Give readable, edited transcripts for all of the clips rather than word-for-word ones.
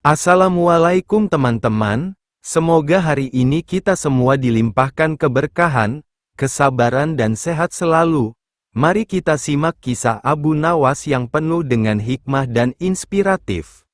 Assalamualaikum teman-teman, semoga hari ini kita semua dilimpahkan keberkahan, kesabaran dan sehat selalu. Mari kita simak kisah Abu Nawas yang penuh dengan hikmah dan inspiratif.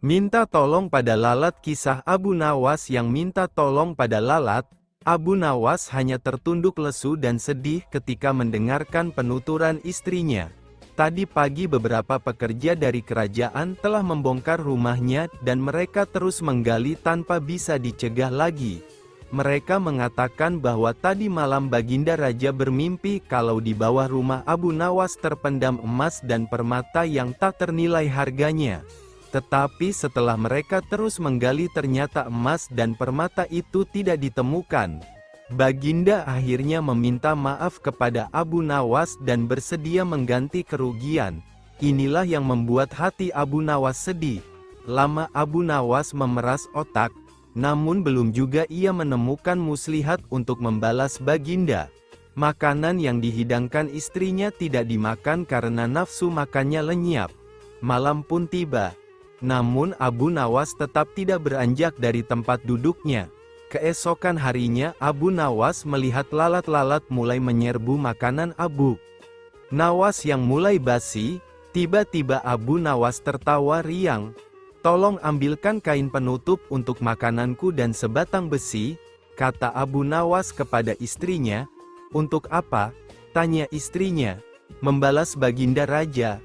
Minta tolong pada lalat. Kisah Abu Nawas yang minta tolong pada lalat. Abu Nawas hanya tertunduk lesu dan sedih ketika mendengarkan penuturan istrinya. Tadi pagi beberapa pekerja dari kerajaan telah membongkar rumahnya dan mereka terus menggali tanpa bisa dicegah lagi. Mereka mengatakan bahwa tadi malam Baginda Raja bermimpi kalau di bawah rumah Abu Nawas terpendam emas dan permata yang tak ternilai harganya. Tetapi setelah mereka terus menggali ternyata emas dan permata itu tidak ditemukan. Baginda akhirnya meminta maaf kepada Abu Nawas dan bersedia mengganti kerugian. Inilah yang membuat hati Abu Nawas sedih. Lama Abu Nawas memeras otak, namun belum juga ia menemukan muslihat untuk membalas Baginda. Makanan yang dihidangkan istrinya tidak dimakan karena nafsu makannya lenyap. Malam pun tiba. Namun Abu Nawas tetap tidak beranjak dari tempat duduknya. Keesokan harinya Abu Nawas melihat lalat-lalat mulai menyerbu makanan Abu Nawas yang mulai basi. Tiba-tiba Abu Nawas tertawa riang. "Tolong ambilkan kain penutup untuk makananku dan sebatang besi," kata Abu Nawas kepada istrinya. "Untuk apa?" tanya istrinya. "Membalas Baginda Raja,"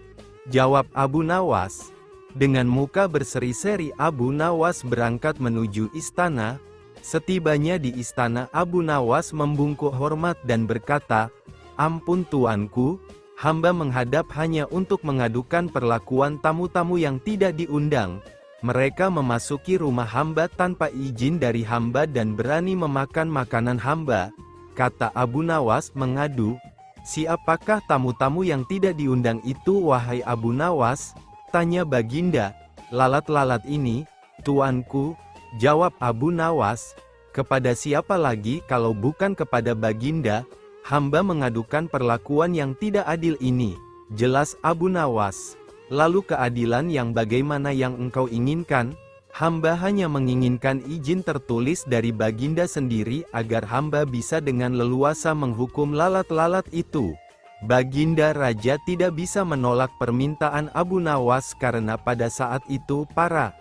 jawab Abu Nawas. Dengan muka berseri-seri Abu Nawas berangkat menuju istana. Setibanya di istana Abu Nawas membungkuk hormat dan berkata, "Ampun tuanku, hamba menghadap hanya untuk mengadukan perlakuan tamu-tamu yang tidak diundang. Mereka memasuki rumah hamba tanpa izin dari hamba dan berani memakan makanan hamba," kata Abu Nawas mengadu. "Siapakah tamu-tamu yang tidak diundang itu wahai Abu Nawas?" tanya Baginda. "Lalat-lalat ini, tuanku," jawab Abu Nawas. "Kepada siapa lagi kalau bukan kepada Baginda? Hamba mengadukan perlakuan yang tidak adil ini," jelas Abu Nawas. "Lalu keadilan yang bagaimana yang engkau inginkan?" "Hamba hanya menginginkan izin tertulis dari Baginda sendiri agar hamba bisa dengan leluasa menghukum lalat-lalat itu." Baginda Raja tidak bisa menolak permintaan Abu Nawas karena pada saat itu para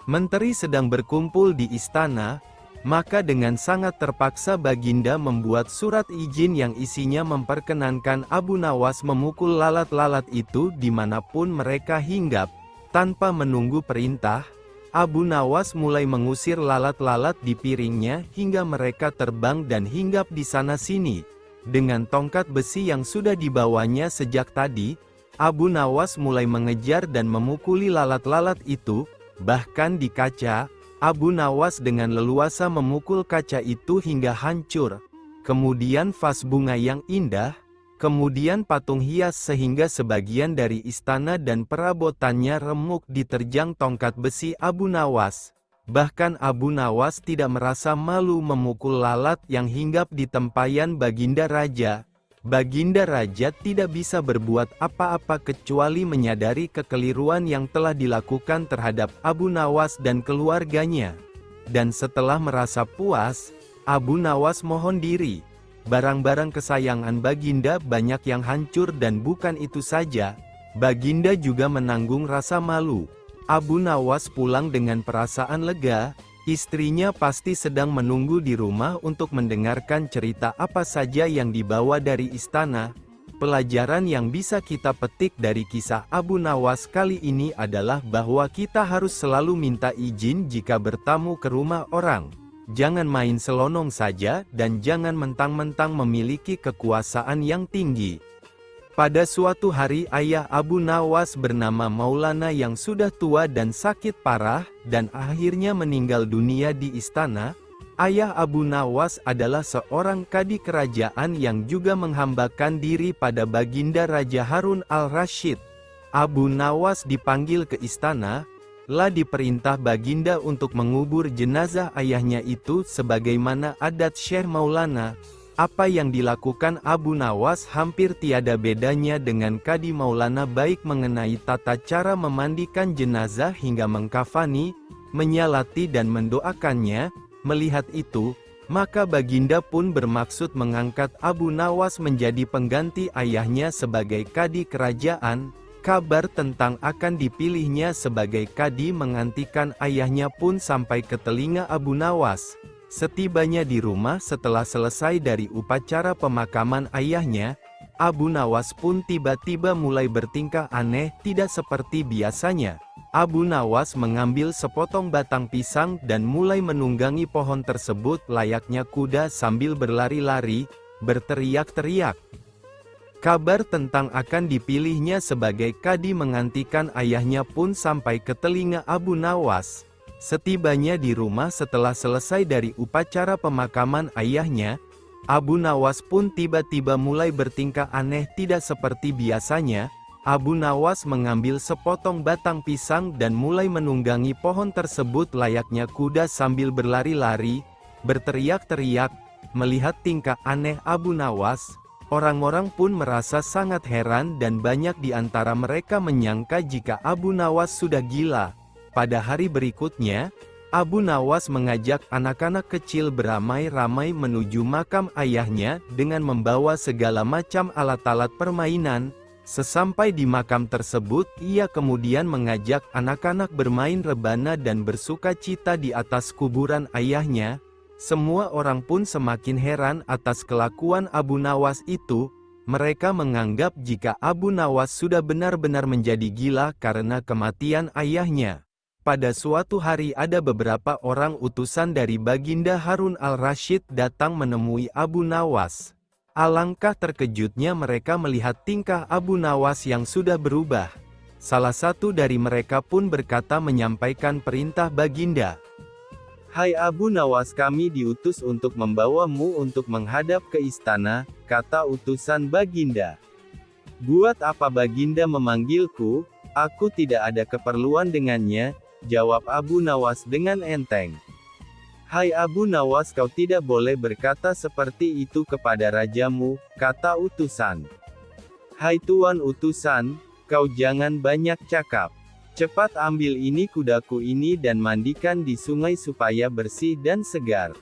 menteri sedang berkumpul di istana. Maka dengan sangat terpaksa Baginda membuat surat izin yang isinya memperkenankan Abu Nawas memukul lalat-lalat itu dimanapun mereka hinggap. Tanpa menunggu perintah, Abu Nawas mulai mengusir lalat-lalat di piringnya hingga mereka terbang dan hinggap di sana-sini. Dengan tongkat besi yang sudah dibawanya sejak tadi, Abu Nawas mulai mengejar dan memukuli lalat-lalat itu. Bahkan di kaca, Abu Nawas dengan leluasa memukul kaca itu hingga hancur. Kemudian vas bunga yang indah, kemudian patung hias sehingga sebagian dari istana dan perabotannya remuk diterjang tongkat besi Abu Nawas. Bahkan Abu Nawas tidak merasa malu memukul lalat yang hinggap di tempayan Baginda Raja. Baginda Raja tidak bisa berbuat apa-apa kecuali menyadari kekeliruan yang telah dilakukan terhadap Abu Nawas dan keluarganya. Dan setelah merasa puas, Abu Nawas mohon diri. Barang-barang kesayangan Baginda banyak yang hancur dan bukan itu saja, Baginda juga menanggung rasa malu. Abu Nawas pulang dengan perasaan lega. Istrinya pasti sedang menunggu di rumah untuk mendengarkan cerita apa saja yang dibawa dari istana. Pelajaran yang bisa kita petik dari kisah Abu Nawas kali ini adalah bahwa kita harus selalu minta izin jika bertamu ke rumah orang. Jangan main selonong saja dan jangan mentang-mentang memiliki kekuasaan yang tinggi. Pada suatu hari ayah Abu Nawas bernama Maulana yang sudah tua dan sakit parah, dan akhirnya meninggal dunia di istana. Ayah Abu Nawas adalah seorang kadi kerajaan yang juga menghambakan diri pada Baginda Raja Harun al-Rasyid. Abu Nawas dipanggil ke istana, diperintah Baginda untuk mengubur jenazah ayahnya itu sebagaimana adat Syekh Maulana. Apa yang dilakukan Abu Nawas hampir tiada bedanya dengan Qadi Maulana, baik mengenai tata cara memandikan jenazah hingga mengkafani, menyalati dan mendoakannya. Melihat itu, maka Baginda pun bermaksud mengangkat Abu Nawas menjadi pengganti ayahnya sebagai Qadi kerajaan. Kabar tentang akan dipilihnya sebagai Qadi menggantikan ayahnya pun sampai ke telinga Abu Nawas. Setibanya di rumah setelah selesai dari upacara pemakaman ayahnya, Abu Nawas pun tiba-tiba mulai bertingkah aneh, tidak seperti biasanya. Abu Nawas mengambil sepotong batang pisang dan mulai menunggangi pohon tersebut layaknya kuda sambil berlari-lari, berteriak-teriak. Kabar tentang akan dipilihnya sebagai Qadi menggantikan ayahnya pun sampai ke telinga Abu Nawas. Setibanya di rumah setelah selesai dari upacara pemakaman ayahnya, Abu Nawas pun tiba-tiba mulai bertingkah aneh, tidak seperti biasanya. Abu Nawas mengambil sepotong batang pisang dan mulai menunggangi pohon tersebut layaknya kuda sambil berlari-lari, berteriak-teriak. Melihat tingkah aneh Abu Nawas, orang-orang pun merasa sangat heran dan banyak di antara mereka menyangka jika Abu Nawas sudah gila. Pada hari berikutnya, Abu Nawas mengajak anak-anak kecil beramai-ramai menuju makam ayahnya dengan membawa segala macam alat-alat permainan. Sesampai di makam tersebut, ia kemudian mengajak anak-anak bermain rebana dan bersukacita di atas kuburan ayahnya. Semua orang pun semakin heran atas kelakuan Abu Nawas itu. Mereka menganggap jika Abu Nawas sudah benar-benar menjadi gila karena kematian ayahnya. Pada suatu hari ada beberapa orang utusan dari Baginda Harun al-Rasyid datang menemui Abu Nawas. Alangkah terkejutnya mereka melihat tingkah Abu Nawas yang sudah berubah. Salah satu dari mereka pun berkata menyampaikan perintah Baginda. "Hai Abu Nawas, kami diutus untuk membawamu untuk menghadap ke istana," kata utusan Baginda. "Buat apa Baginda memanggilku? Aku tidak ada keperluan dengannya," jawab Abu Nawas dengan enteng. "Hai Abu Nawas, kau tidak boleh berkata seperti itu kepada rajamu," kata utusan. "Hai Tuan utusan, kau jangan banyak cakap. Cepat ambil ini kudaku ini dan mandikan di sungai supaya bersih dan segar,"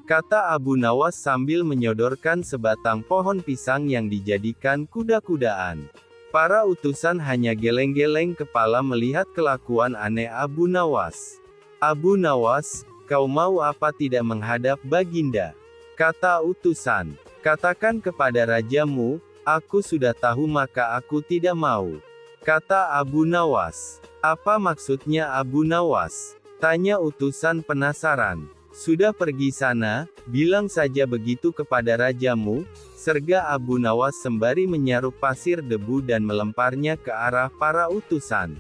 kata Abu Nawas sambil menyodorkan sebatang pohon pisang yang dijadikan kuda-kudaan. Para utusan hanya geleng-geleng kepala melihat kelakuan aneh Abu Nawas. "Abu Nawas, kau mau apa tidak menghadap Baginda?" kata utusan. "Katakan kepada rajamu, aku sudah tahu maka aku tidak mau," kata Abu Nawas. "Apa maksudnya Abu Nawas?" tanya utusan penasaran. "Sudah pergi sana, bilang saja begitu kepada rajamu," serga Abu Nawas sembari menyaruk pasir debu dan melemparnya ke arah para utusan.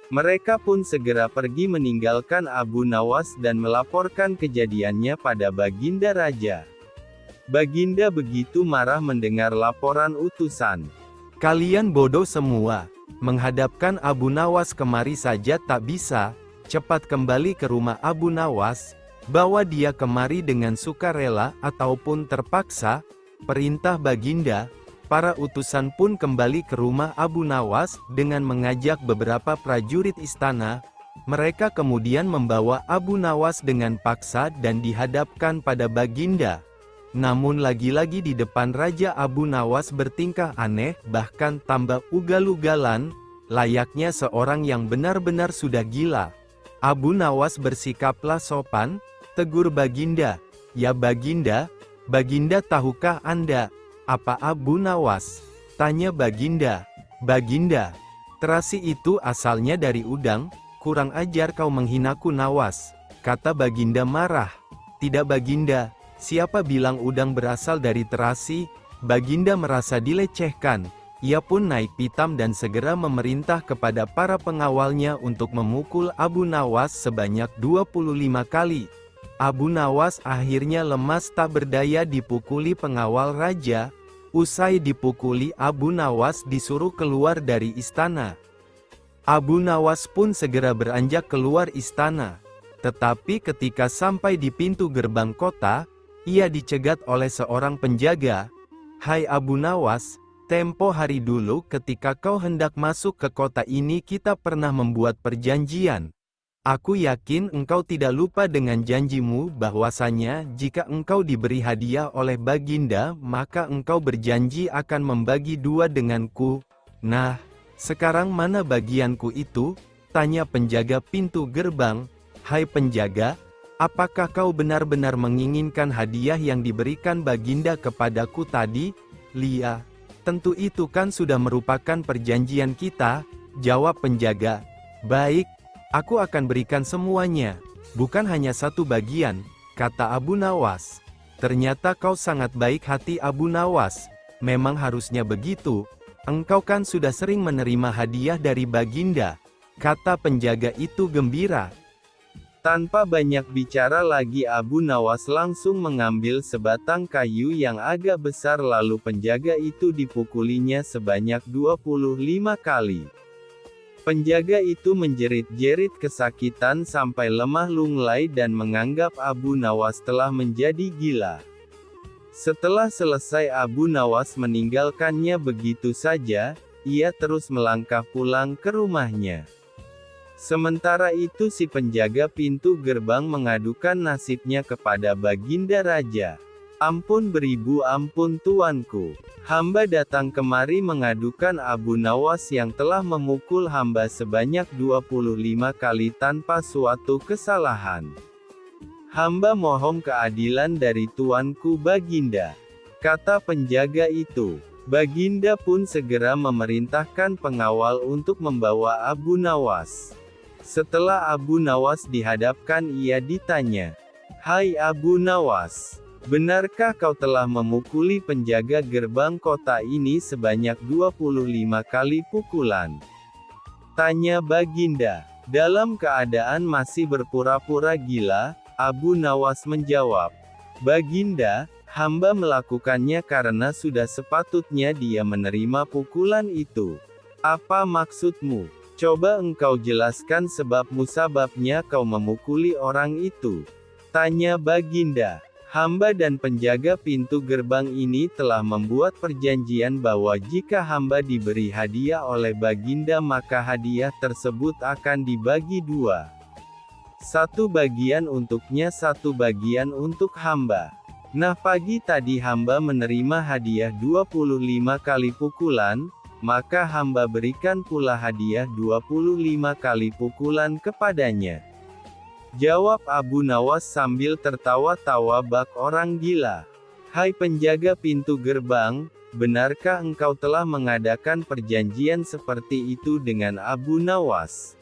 Mereka pun segera pergi meninggalkan Abu Nawas dan melaporkan kejadiannya pada Baginda Raja. Baginda begitu marah mendengar laporan utusan. "Kalian bodoh semua, menghadapkan Abu Nawas kemari saja tak bisa, cepat kembali ke rumah Abu Nawas, bawa dia kemari dengan sukarela ataupun terpaksa," perintah Baginda. Para utusan pun kembali ke rumah Abu Nawas dengan mengajak beberapa prajurit istana. Mereka kemudian membawa Abu Nawas dengan paksa dan dihadapkan pada Baginda. Namun lagi-lagi di depan Raja Abu Nawas bertingkah aneh, bahkan tambah ugal-ugalan, layaknya seorang yang benar-benar sudah gila. Abu Nawas bersikaplah sopan, tegur Baginda. "Ya Baginda, Baginda tahukah Anda, apa Abu Nawas?" tanya Baginda. "Baginda, terasi itu asalnya dari udang, kurang ajar kau menghinaku Nawas," kata Baginda marah. "Tidak Baginda, siapa bilang udang berasal dari terasi?" Baginda merasa dilecehkan. Ia pun naik pitam dan segera memerintah kepada para pengawalnya untuk memukul Abu Nawas sebanyak 25 kali. Abu Nawas akhirnya lemas tak berdaya dipukuli pengawal raja. Usai dipukuli, Abu Nawas disuruh keluar dari istana. Abu Nawas pun segera beranjak keluar istana. Tetapi ketika sampai di pintu gerbang kota, Ia dicegat oleh seorang penjaga. Hai Abu Nawas, tempo hari dulu ketika kau hendak masuk ke kota ini kita pernah membuat perjanjian. Aku yakin engkau tidak lupa dengan janjimu bahwasanya jika engkau diberi hadiah oleh Baginda maka engkau berjanji akan membagi dua denganku. Nah, sekarang mana bagianku itu? Tanya penjaga pintu gerbang. Hai penjaga, apakah kau benar-benar menginginkan hadiah yang diberikan Baginda kepadaku tadi? Lia, tentu itu kan sudah merupakan perjanjian kita, jawab penjaga. Baik, aku akan berikan semuanya, bukan hanya satu bagian, kata Abu Nawas. Ternyata kau sangat baik hati Abu Nawas, memang harusnya begitu, engkau kan sudah sering menerima hadiah dari Baginda, kata penjaga itu gembira. Tanpa banyak bicara lagi Abu Nawas langsung mengambil sebatang kayu yang agak besar lalu penjaga itu dipukulinya sebanyak 25 kali. Penjaga itu menjerit-jerit kesakitan sampai lemah lunglai dan menganggap Abu Nawas telah menjadi gila. Setelah selesai Abu Nawas meninggalkannya begitu saja, ia terus melangkah pulang ke rumahnya. Sementara itu si penjaga pintu gerbang mengadukan nasibnya kepada Baginda Raja. Ampun beribu ampun tuanku. Hamba datang kemari mengadukan Abu Nawas yang telah memukul hamba sebanyak 25 kali tanpa suatu kesalahan. Hamba mohon keadilan dari tuanku Baginda, kata penjaga itu. Baginda pun segera memerintahkan pengawal untuk membawa Abu Nawas. Setelah Abu Nawas dihadapkan ia ditanya, "Hai Abu Nawas, benarkah kau telah memukuli penjaga gerbang kota ini sebanyak 25 kali pukulan?" Tanya Baginda. Dalam keadaan masih berpura-pura gila, Abu Nawas menjawab, "Baginda, hamba melakukannya karena sudah sepatutnya dia menerima pukulan itu." "Apa maksudmu? Coba engkau jelaskan sebab musababnya kau memukuli orang itu," tanya Baginda. Hamba dan penjaga pintu gerbang ini telah membuat perjanjian bahwa jika hamba diberi hadiah oleh Baginda maka hadiah tersebut akan dibagi dua. Satu bagian untuknya, satu bagian untuk hamba. Nah pagi tadi hamba menerima hadiah 25 kali pukulan, maka hamba berikan pula hadiah 25 kali pukulan kepadanya. Jawab Abu Nawas sambil tertawa-tawa bak orang gila. Hai penjaga pintu gerbang, benarkah engkau telah mengadakan perjanjian seperti itu dengan Abu Nawas?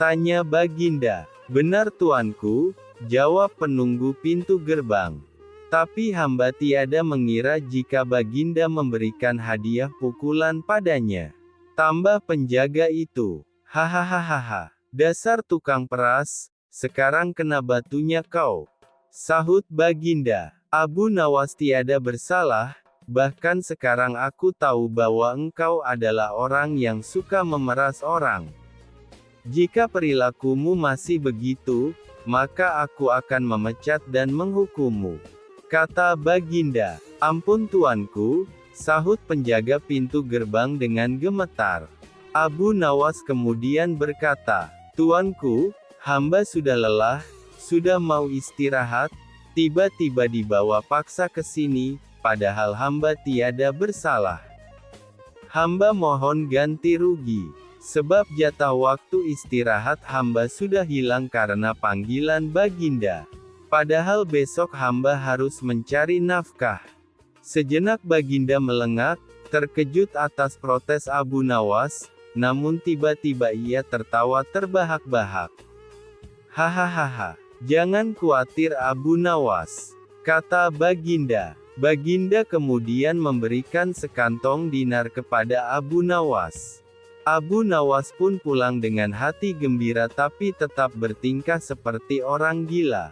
Tanya Baginda. Benar tuanku, jawab penunggu pintu gerbang. Tapi hamba tiada mengira jika Baginda memberikan hadiah pukulan padanya. Tambah penjaga itu. Hahaha, dasar tukang peras, sekarang kena batunya kau. Sahut Baginda. Abu Nawas tiada bersalah, bahkan sekarang aku tahu bahwa engkau adalah orang yang suka memeras orang. Jika perilakumu masih begitu, maka aku akan memecat dan menghukummu, kata Baginda. Ampun tuanku, sahut penjaga pintu gerbang dengan gemetar. Abu Nawas kemudian berkata, "Tuanku, hamba sudah lelah, sudah mau istirahat, tiba-tiba dibawa paksa ke sini, padahal hamba tiada bersalah. Hamba mohon ganti rugi, sebab jatah waktu istirahat hamba sudah hilang karena panggilan Baginda. Padahal besok hamba harus mencari nafkah." Sejenak Baginda melengak, terkejut atas protes Abu Nawas, namun tiba-tiba ia tertawa terbahak-bahak. "Hahaha, jangan khawatir Abu Nawas," kata Baginda. Baginda kemudian memberikan sekantong dinar kepada Abu Nawas. Abu Nawas pun pulang dengan hati gembira tapi tetap bertingkah seperti orang gila.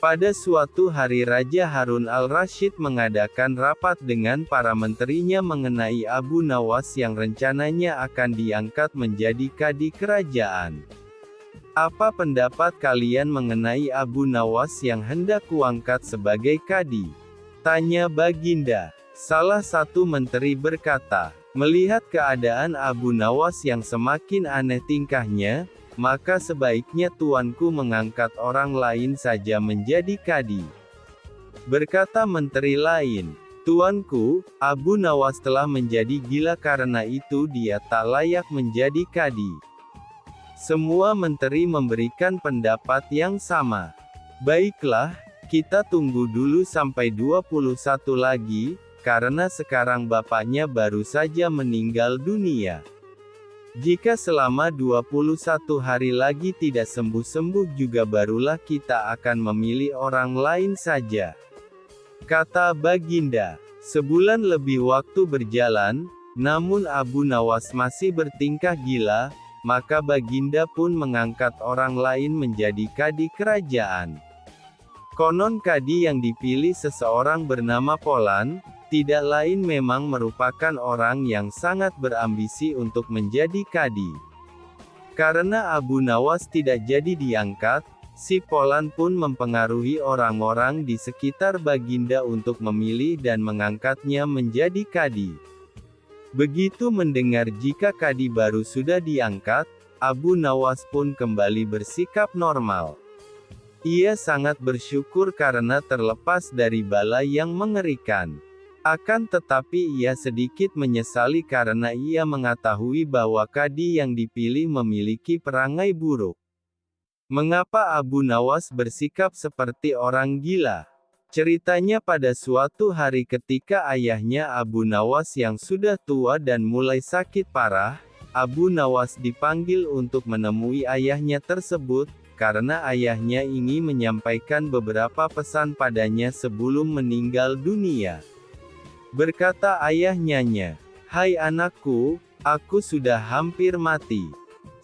Pada suatu hari Raja Harun al-Rasyid mengadakan rapat dengan para menterinya mengenai Abu Nawas yang rencananya akan diangkat menjadi kadi kerajaan. Apa pendapat kalian mengenai Abu Nawas yang hendak kuangkat sebagai kadi? Tanya Baginda. Salah satu menteri berkata, melihat keadaan Abu Nawas yang semakin aneh tingkahnya, maka sebaiknya tuanku mengangkat orang lain saja menjadi kadi. Berkata menteri lain, tuanku, Abu Nawas telah menjadi gila karena itu dia tak layak menjadi kadi. Semua menteri memberikan pendapat yang sama. Baiklah, kita tunggu dulu sampai 21 lagi, karena sekarang bapaknya baru saja meninggal dunia. Jika selama 21 hari lagi tidak sembuh-sembuh juga barulah kita akan memilih orang lain saja. Kata Baginda. Sebulan lebih waktu berjalan, namun Abu Nawas masih bertingkah gila, maka Baginda pun mengangkat orang lain menjadi kadi kerajaan. Konon kadi yang dipilih seseorang bernama Polan, tidak lain memang merupakan orang yang sangat berambisi untuk menjadi kadi. Karena Abu Nawas tidak jadi diangkat, si Polan pun mempengaruhi orang-orang di sekitar Baginda untuk memilih dan mengangkatnya menjadi kadi. Begitu mendengar jika kadi baru sudah diangkat, Abu Nawas pun kembali bersikap normal. Ia sangat bersyukur karena terlepas dari bala yang mengerikan. Akan tetapi ia sedikit menyesali karena ia mengetahui bahwa kadi yang dipilih memiliki perangai buruk. Mengapa Abu Nawas bersikap seperti orang gila? Ceritanya pada suatu hari ketika ayahnya Abu Nawas yang sudah tua dan mulai sakit parah, Abu Nawas dipanggil untuk menemui ayahnya tersebut, karena ayahnya ingin menyampaikan beberapa pesan padanya sebelum meninggal dunia. Berkata ayahnya, "Hai anakku, aku sudah hampir mati.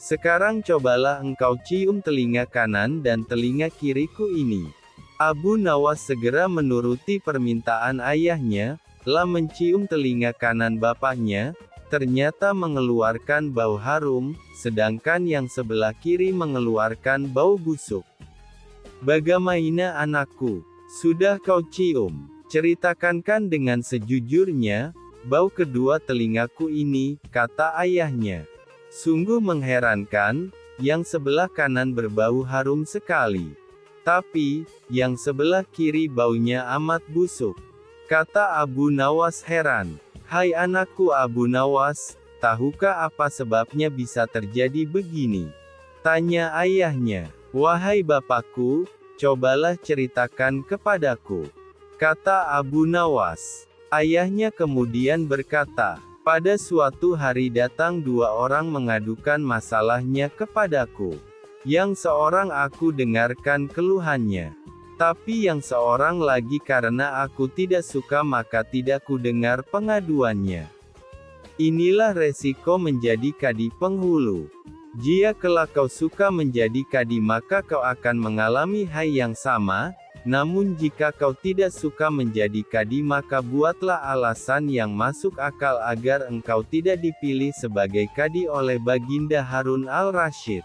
Sekarang cobalah engkau cium telinga kanan dan telinga kiriku ini." Abu Nawas segera menuruti permintaan ayahnya, telah mencium telinga kanan bapaknya, ternyata mengeluarkan bau harum, sedangkan yang sebelah kiri mengeluarkan bau busuk. "Bagaimana anakku? Sudah kau cium? Ceritakan dengan sejujurnya, bau kedua telingaku ini," kata ayahnya. "Sungguh mengherankan, yang sebelah kanan berbau harum sekali. Tapi, yang sebelah kiri baunya amat busuk." Kata Abu Nawas heran. "Hai anakku Abu Nawas, tahukah apa sebabnya bisa terjadi begini?" Tanya ayahnya. "Wahai bapakku, cobalah ceritakan kepadaku," kata Abu Nawas. Ayahnya kemudian berkata, "Pada suatu hari datang dua orang mengadukan masalahnya kepadaku. Yang seorang aku dengarkan keluhannya. Tapi yang seorang lagi karena aku tidak suka maka tidak ku dengar pengaduannya. Inilah resiko menjadi kadi penghulu. Jika kelak kau suka menjadi kadi maka kau akan mengalami hal yang sama, namun jika kau tidak suka menjadi kadi maka buatlah alasan yang masuk akal agar engkau tidak dipilih sebagai kadi oleh Baginda Harun al-Rasyid.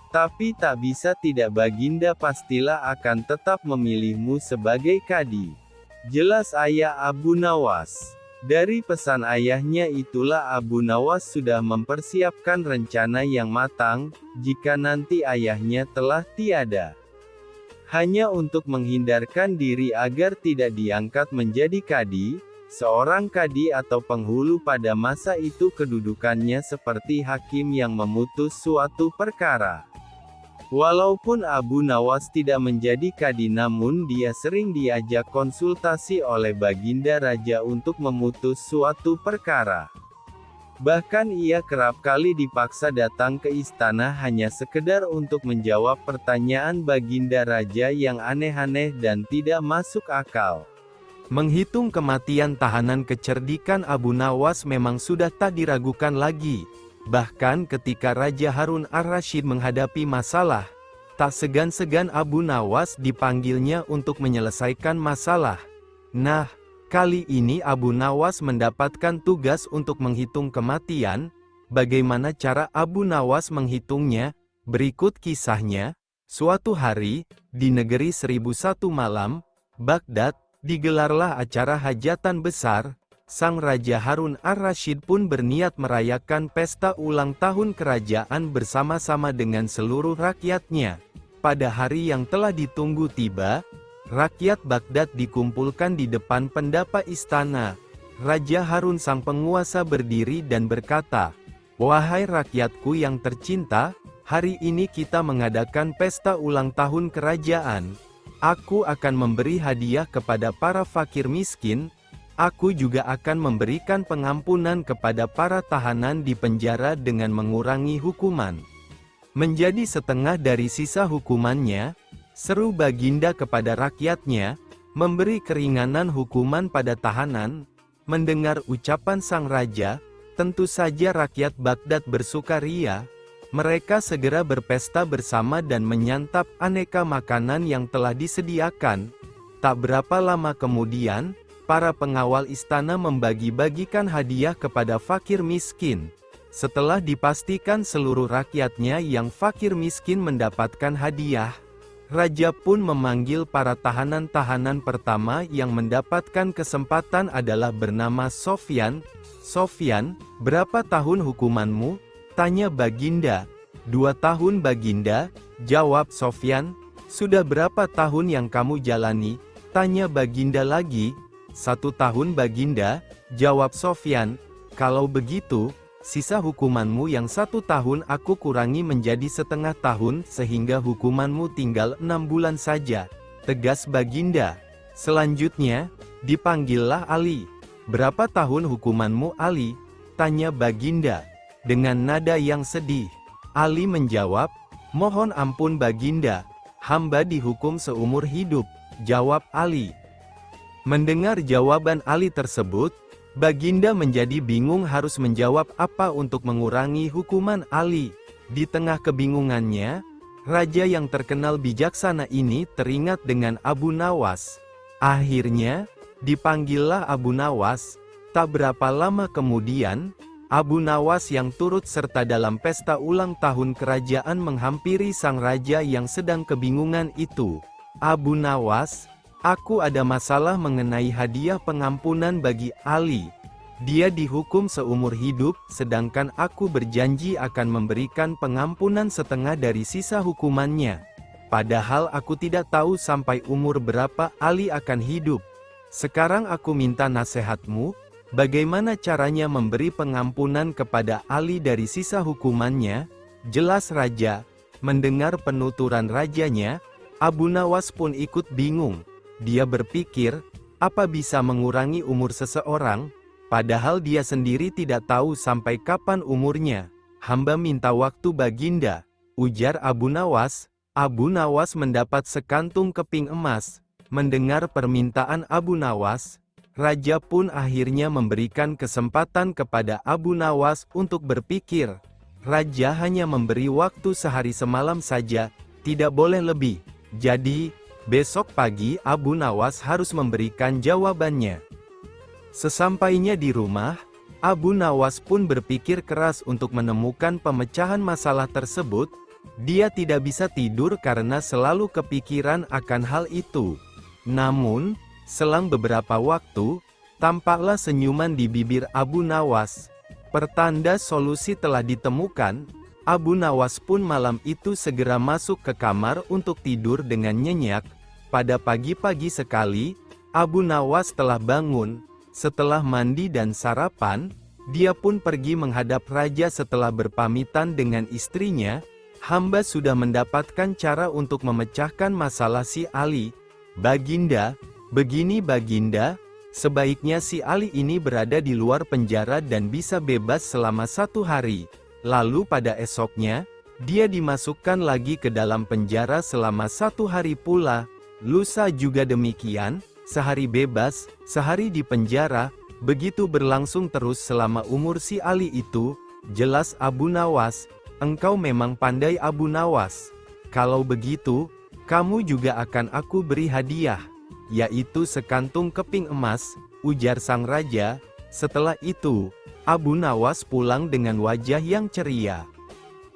Tapi tak bisa tidak Baginda pastilah akan tetap memilihmu sebagai kadi." Jelas ayah Abu Nawas. Dari pesan ayahnya itulah Abu Nawas sudah mempersiapkan rencana yang matang, jika nanti ayahnya telah tiada. Hanya untuk menghindarkan diri agar tidak diangkat menjadi kadi, seorang kadi atau penghulu pada masa itu kedudukannya seperti hakim yang memutus suatu perkara. Walaupun Abu Nawas tidak menjadi kadi namun dia sering diajak konsultasi oleh Baginda Raja untuk memutus suatu perkara. Bahkan ia kerap kali dipaksa datang ke istana hanya sekedar untuk menjawab pertanyaan Baginda Raja yang aneh-aneh dan tidak masuk akal. Menghitung kematian tahanan, kecerdikan Abu Nawas memang sudah tak diragukan lagi. Bahkan ketika Raja Harun al-Rasyid menghadapi masalah, tak segan-segan Abu Nawas dipanggilnya untuk menyelesaikan masalah. Nah, kali ini Abu Nawas mendapatkan tugas untuk menghitung kematian. Bagaimana cara Abu Nawas menghitungnya? Berikut kisahnya. Suatu hari, di negeri 1001 malam, Baghdad, digelarlah acara hajatan besar. Sang Raja Harun ar-Rasyid pun berniat merayakan pesta ulang tahun kerajaan bersama-sama dengan seluruh rakyatnya. Pada hari yang telah ditunggu tiba, rakyat Baghdad dikumpulkan di depan pendapa istana. Raja Harun sang penguasa berdiri dan berkata, "Wahai rakyatku yang tercinta, hari ini kita mengadakan pesta ulang tahun kerajaan. Aku akan memberi hadiah kepada para fakir miskin. Aku juga akan memberikan pengampunan kepada para tahanan di penjara dengan mengurangi hukuman. Menjadi setengah dari sisa hukumannya," seru Baginda kepada rakyatnya, "memberi keringanan hukuman pada tahanan." Mendengar ucapan sang raja, tentu saja rakyat Baghdad bersukaria. Mereka segera berpesta bersama dan menyantap aneka makanan yang telah disediakan. Tak berapa lama kemudian, para pengawal istana membagi-bagikan hadiah kepada fakir miskin. Setelah dipastikan seluruh rakyatnya yang fakir miskin mendapatkan hadiah, raja pun memanggil para tahanan-tahanan. Pertama yang mendapatkan kesempatan adalah bernama Sofyan. "Sofyan, berapa tahun hukumanmu?" tanya Baginda. "2 tahun Baginda," jawab Sofyan. "Sudah berapa tahun yang kamu jalani?" tanya Baginda lagi. "1 tahun Baginda," jawab Sofyan. "Kalau begitu, sisa hukumanmu yang 1 tahun aku kurangi menjadi setengah tahun sehingga hukumanmu tinggal 6 bulan saja," tegas Baginda. Selanjutnya, dipanggillah Ali. "Berapa tahun hukumanmu Ali?" tanya Baginda. Dengan nada yang sedih, Ali menjawab, "Mohon ampun Baginda, hamba dihukum seumur hidup," jawab Ali. Mendengar jawaban Ali tersebut, Baginda menjadi bingung harus menjawab apa untuk mengurangi hukuman Ali. Di tengah kebingungannya, raja yang terkenal bijaksana ini teringat dengan Abu Nawas. Akhirnya, dipanggillah Abu Nawas. Tak berapa lama kemudian, Abu Nawas yang turut serta dalam pesta ulang tahun kerajaan menghampiri sang raja yang sedang kebingungan itu. "Abu Nawas, aku ada masalah mengenai hadiah pengampunan bagi Ali. Dia dihukum seumur hidup, sedangkan aku berjanji akan memberikan pengampunan setengah dari sisa hukumannya. Padahal aku tidak tahu sampai umur berapa Ali akan hidup. Sekarang aku minta nasihatmu. Bagaimana caranya memberi pengampunan kepada Ali dari sisa hukumannya?" Jelas raja. Mendengar penuturan rajanya, Abu Nawas pun ikut bingung. Dia berpikir, apa bisa mengurangi umur seseorang? Padahal dia sendiri tidak tahu sampai kapan umurnya. "Hamba minta waktu Baginda," ujar Abu Nawas. Abu Nawas mendapat sekantung keping emas. Mendengar permintaan Abu Nawas, raja pun akhirnya memberikan kesempatan kepada Abu Nawas untuk berpikir. Raja hanya memberi waktu sehari semalam saja, tidak boleh lebih. Jadi, besok pagi Abu Nawas harus memberikan jawabannya. Sesampainya di rumah, Abu Nawas pun berpikir keras untuk menemukan pemecahan masalah tersebut. Dia tidak bisa tidur karena selalu kepikiran akan hal itu. Namun, selang beberapa waktu, tampaklah senyuman di bibir Abu Nawas. Pertanda solusi telah ditemukan. Abu Nawas pun malam itu segera masuk ke kamar untuk tidur dengan nyenyak. Pada pagi-pagi sekali, Abu Nawas telah bangun. Setelah mandi dan sarapan, dia pun pergi menghadap raja. Setelah berpamitan dengan istrinya, "Hamba sudah mendapatkan cara untuk memecahkan masalah si Ali. Baginda, begini Baginda, sebaiknya si Ali ini berada di luar penjara dan bisa bebas selama 1 hari. Lalu pada esoknya, dia dimasukkan lagi ke dalam penjara selama 1 hari pula. Lusa juga demikian, sehari bebas, sehari di penjara, begitu berlangsung terus selama umur si Ali itu." Jelas Abu Nawas, "Engkau memang pandai Abu Nawas. Kalau begitu, kamu juga akan aku beri hadiah, yaitu sekantung keping emas," ujar sang raja. Setelah itu, Abu Nawas pulang dengan wajah yang ceria.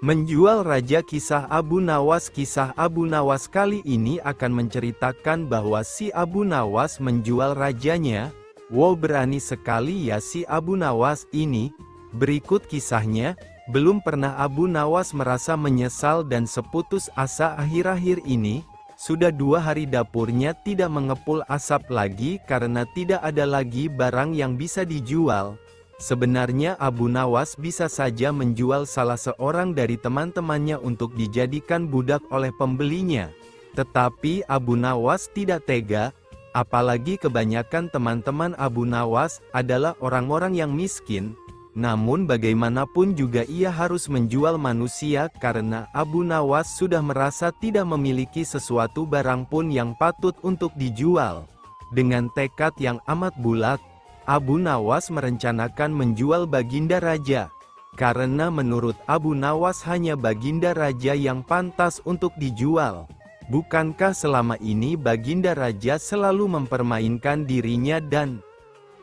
Menjual Raja. Kisah Abu Nawas. Kisah Abu Nawas kali ini akan menceritakan bahwa si Abu Nawas menjual rajanya. Wow, berani sekali ya si Abu Nawas ini. Berikut kisahnya. Belum pernah Abu Nawas merasa menyesal dan seputus asa akhir-akhir ini. Sudah 2 hari dapurnya tidak mengepul asap lagi karena tidak ada lagi barang yang bisa dijual. Sebenarnya Abu Nawas bisa saja menjual salah seorang dari teman-temannya untuk dijadikan budak oleh pembelinya. Tetapi Abu Nawas tidak tega, apalagi kebanyakan teman-teman Abu Nawas adalah orang-orang yang miskin. Namun bagaimanapun juga ia harus menjual manusia karena Abu Nawas sudah merasa tidak memiliki sesuatu barang pun yang patut untuk dijual. Dengan tekad yang amat bulat, Abu Nawas merencanakan menjual Baginda Raja. Karena menurut Abu Nawas hanya Baginda Raja yang pantas untuk dijual. Bukankah selama ini Baginda Raja selalu mempermainkan dirinya dan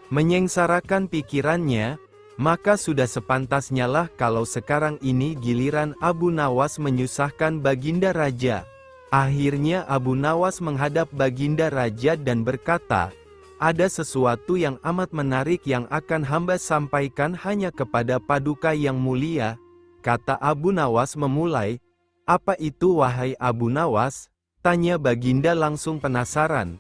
menyengsarakan pikirannya? Maka sudah sepantasnya lah kalau sekarang ini giliran Abu Nawas menyusahkan Baginda Raja. Akhirnya Abu Nawas menghadap Baginda Raja dan berkata, "Ada sesuatu yang amat menarik yang akan hamba sampaikan hanya kepada Paduka yang mulia," kata Abu Nawas memulai. "Apa itu wahai Abu Nawas?" tanya Baginda langsung penasaran.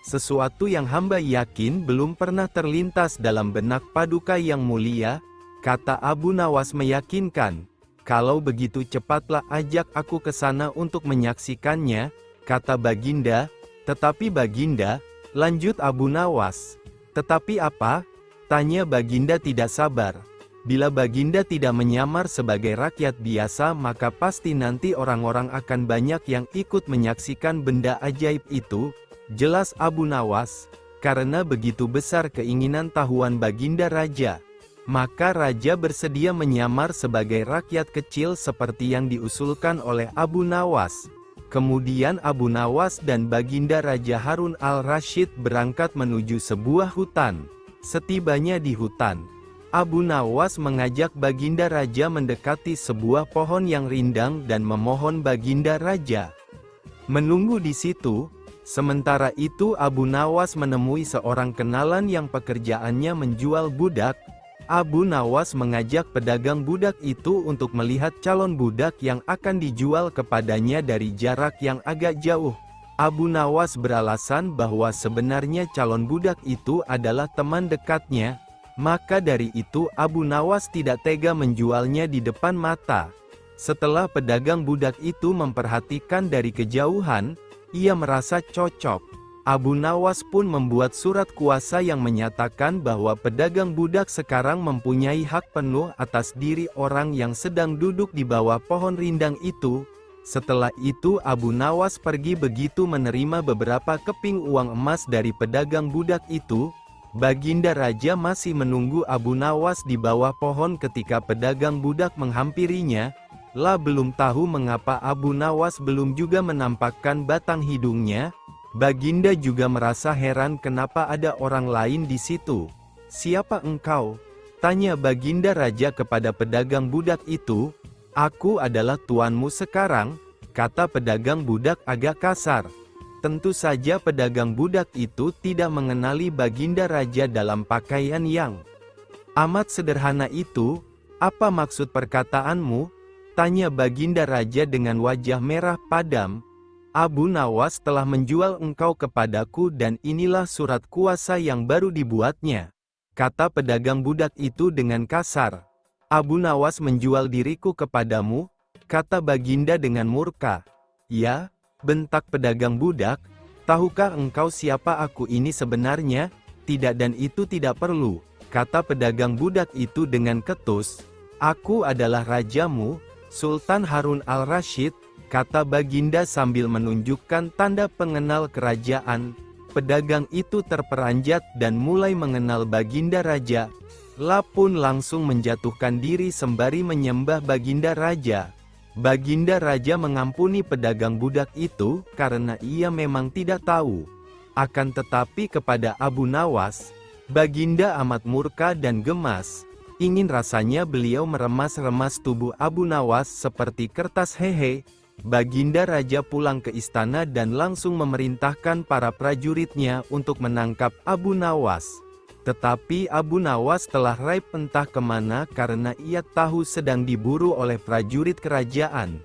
"Sesuatu yang hamba yakin belum pernah terlintas dalam benak Paduka yang mulia," kata Abu Nawas meyakinkan. "Kalau begitu cepatlah ajak aku ke sana untuk menyaksikannya," kata Baginda. "Tetapi Baginda," lanjut Abu Nawas. "Tetapi apa?" tanya Baginda tidak sabar. "Bila Baginda tidak menyamar sebagai rakyat biasa maka pasti nanti orang-orang akan banyak yang ikut menyaksikan benda ajaib itu," jelas Abu Nawas. Karena begitu besar keinginan tahuan Baginda Raja, maka Raja bersedia menyamar sebagai rakyat kecil seperti yang diusulkan oleh Abu Nawas. Kemudian Abu Nawas dan Baginda Raja Harun al-Rasyid berangkat menuju sebuah hutan. Setibanya di hutan, Abu Nawas mengajak Baginda Raja mendekati sebuah pohon yang rindang dan memohon Baginda Raja menunggu di situ. Sementara itu Abu Nawas menemui seorang kenalan yang pekerjaannya menjual budak. Abu Nawas mengajak pedagang budak itu untuk melihat calon budak yang akan dijual kepadanya dari jarak yang agak jauh. Abu Nawas beralasan bahwa sebenarnya calon budak itu adalah teman dekatnya. Maka dari itu Abu Nawas tidak tega menjualnya di depan mata. Setelah pedagang budak itu memperhatikan dari kejauhan, ia merasa cocok. Abu Nawas pun membuat surat kuasa yang menyatakan bahwa pedagang budak sekarang mempunyai hak penuh atas diri orang yang sedang duduk di bawah pohon rindang itu. Setelah itu Abu Nawas pergi begitu menerima beberapa keping uang emas dari pedagang budak itu. Baginda Raja masih menunggu Abu Nawas di bawah pohon ketika pedagang budak menghampirinya. Lah belum tahu mengapa Abu Nawas belum juga menampakkan batang hidungnya. Baginda juga merasa heran kenapa ada orang lain di situ. "Siapa engkau?" tanya Baginda Raja kepada pedagang budak itu. "Aku adalah tuanmu sekarang," kata pedagang budak agak kasar. Tentu saja pedagang budak itu tidak mengenali Baginda Raja dalam pakaian yang amat sederhana itu. "Apa maksud perkataanmu?" tanya Baginda Raja dengan wajah merah padam. "Abu Nawas telah menjual engkau kepadaku dan inilah surat kuasa yang baru dibuatnya," kata pedagang budak itu dengan kasar. "Abu Nawas menjual diriku kepadamu?" kata Baginda dengan murka. "Ya," bentak pedagang budak, "tahukah engkau siapa aku ini sebenarnya?" "Tidak dan itu tidak perlu," kata pedagang budak itu dengan ketus. "Aku adalah rajamu, Sultan Harun al-Rasyid," kata Baginda sambil menunjukkan tanda pengenal kerajaan. Pedagang itu terperanjat dan mulai mengenal Baginda Raja. Lah pun langsung menjatuhkan diri sembari menyembah Baginda Raja. Baginda Raja mengampuni pedagang budak itu karena ia memang tidak tahu. Akan tetapi kepada Abu Nawas, Baginda amat murka dan gemas. Ingin rasanya beliau meremas-remas tubuh Abu Nawas seperti kertas hehe. Baginda Raja pulang ke istana dan langsung memerintahkan para prajuritnya untuk menangkap Abu Nawas. Tetapi Abu Nawas telah raib entah kemana karena ia tahu sedang diburu oleh prajurit kerajaan.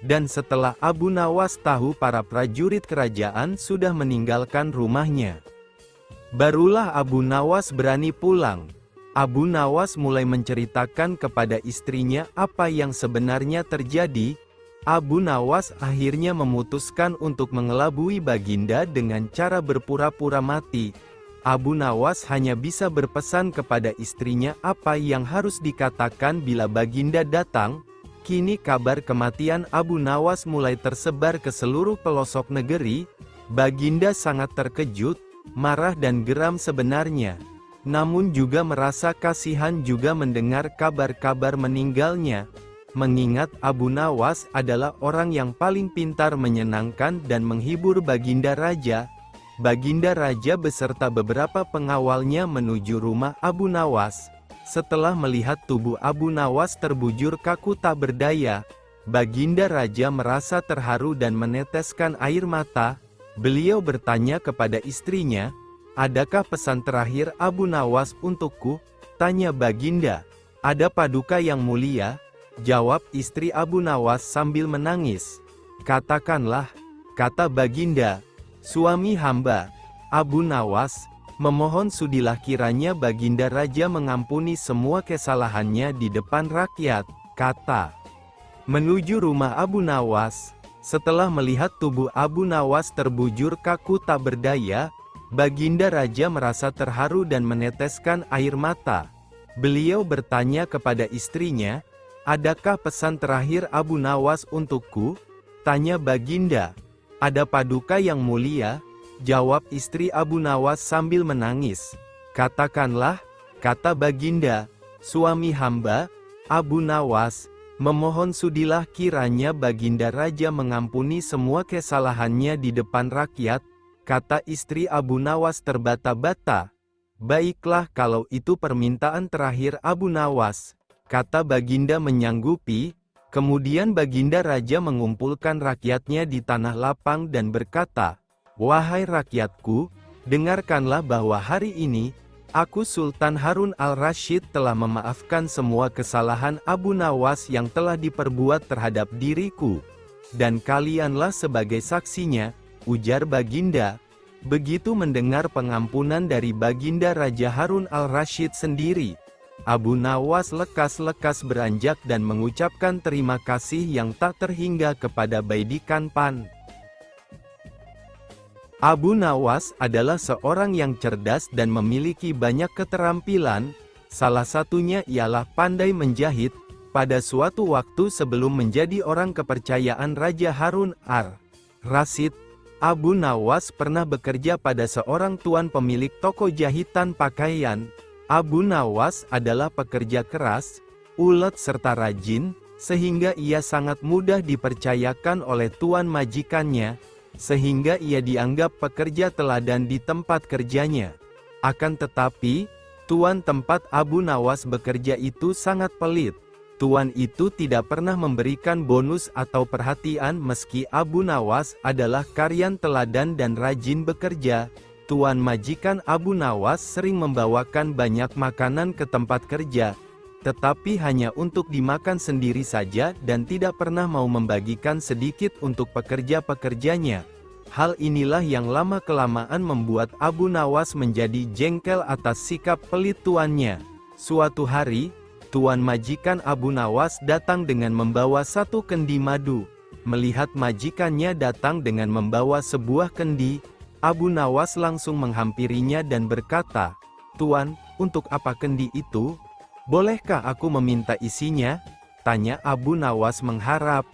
Dan setelah Abu Nawas tahu para prajurit kerajaan sudah meninggalkan rumahnya, barulah Abu Nawas berani pulang. Abu Nawas mulai menceritakan kepada istrinya apa yang sebenarnya terjadi. Abu Nawas akhirnya memutuskan untuk mengelabui Baginda dengan cara berpura-pura mati. Abu Nawas hanya bisa berpesan kepada istrinya apa yang harus dikatakan bila Baginda datang. Kini kabar kematian Abu Nawas mulai tersebar ke seluruh pelosok negeri. Baginda sangat terkejut, marah dan geram sebenarnya. Namun juga merasa kasihan juga mendengar kabar-kabar meninggalnya. Mengingat Abu Nawas adalah orang yang paling pintar menyenangkan dan menghibur Baginda Raja. Baginda Raja beserta beberapa pengawalnya menuju rumah Abu Nawas. Setelah melihat tubuh Abu Nawas terbujur kaku tak berdaya, Baginda Raja merasa terharu dan meneteskan air mata. Beliau bertanya kepada istrinya, "Adakah pesan terakhir Abu Nawas untukku?" tanya Baginda. "Ada paduka yang mulia," jawab istri Abu Nawas sambil menangis. "Katakanlah," kata Baginda, "suami hamba, Abu Nawas, memohon sudilah kiranya Baginda Raja mengampuni semua kesalahannya di depan rakyat," kata. Menuju rumah Abu Nawas. Setelah melihat tubuh Abu Nawas terbujur kaku tak berdaya, Baginda Raja merasa terharu dan meneteskan air mata. Beliau bertanya kepada istrinya, "Adakah pesan terakhir Abu Nawas untukku?" tanya Baginda. "Ada paduka yang mulia," jawab istri Abu Nawas sambil menangis. "Katakanlah," kata Baginda, "suami hamba, Abu Nawas, memohon sudilah kiranya Baginda Raja mengampuni semua kesalahannya di depan rakyat," kata istri Abu Nawas terbata-bata. "Baiklah kalau itu permintaan terakhir Abu Nawas," kata Baginda menyanggupi. Kemudian Baginda Raja mengumpulkan rakyatnya di tanah lapang dan berkata, "Wahai rakyatku, dengarkanlah bahwa hari ini, aku Sultan Harun al-Rasyid telah memaafkan semua kesalahan Abu Nawas yang telah diperbuat terhadap diriku. Dan kalianlah sebagai saksinya," ujar Baginda. Begitu mendengar pengampunan dari Baginda Raja Harun al-Rasyid sendiri, Abu Nawas lekas-lekas beranjak dan mengucapkan terima kasih yang tak terhingga kepada Baidikan Pan. Abu Nawas adalah seorang yang cerdas dan memiliki banyak keterampilan, salah satunya ialah pandai menjahit. Pada suatu waktu sebelum menjadi orang kepercayaan Raja Harun al-Rasyid, Abu Nawas pernah bekerja pada seorang tuan pemilik toko jahitan pakaian. Abu Nawas adalah pekerja keras, ulet serta rajin, sehingga ia sangat mudah dipercayakan oleh tuan majikannya, sehingga ia dianggap pekerja teladan di tempat kerjanya. Akan tetapi, tuan tempat Abu Nawas bekerja itu sangat pelit. Tuan itu tidak pernah memberikan bonus atau perhatian meski Abu Nawas adalah karyan teladan dan rajin bekerja. Tuan majikan Abu Nawas sering membawakan banyak makanan ke tempat kerja, tetapi hanya untuk dimakan sendiri saja dan tidak pernah mau membagikan sedikit untuk pekerja-pekerjanya. Hal inilah yang lama-kelamaan membuat Abu Nawas menjadi jengkel atas sikap pelit tuannya. Suatu hari, tuan majikan Abu Nawas datang dengan membawa satu kendi madu. Melihat majikannya datang dengan membawa sebuah kendi, Abu Nawas langsung menghampirinya dan berkata, "Tuan, untuk apa kendi itu? Bolehkah aku meminta isinya?" tanya Abu Nawas mengharap.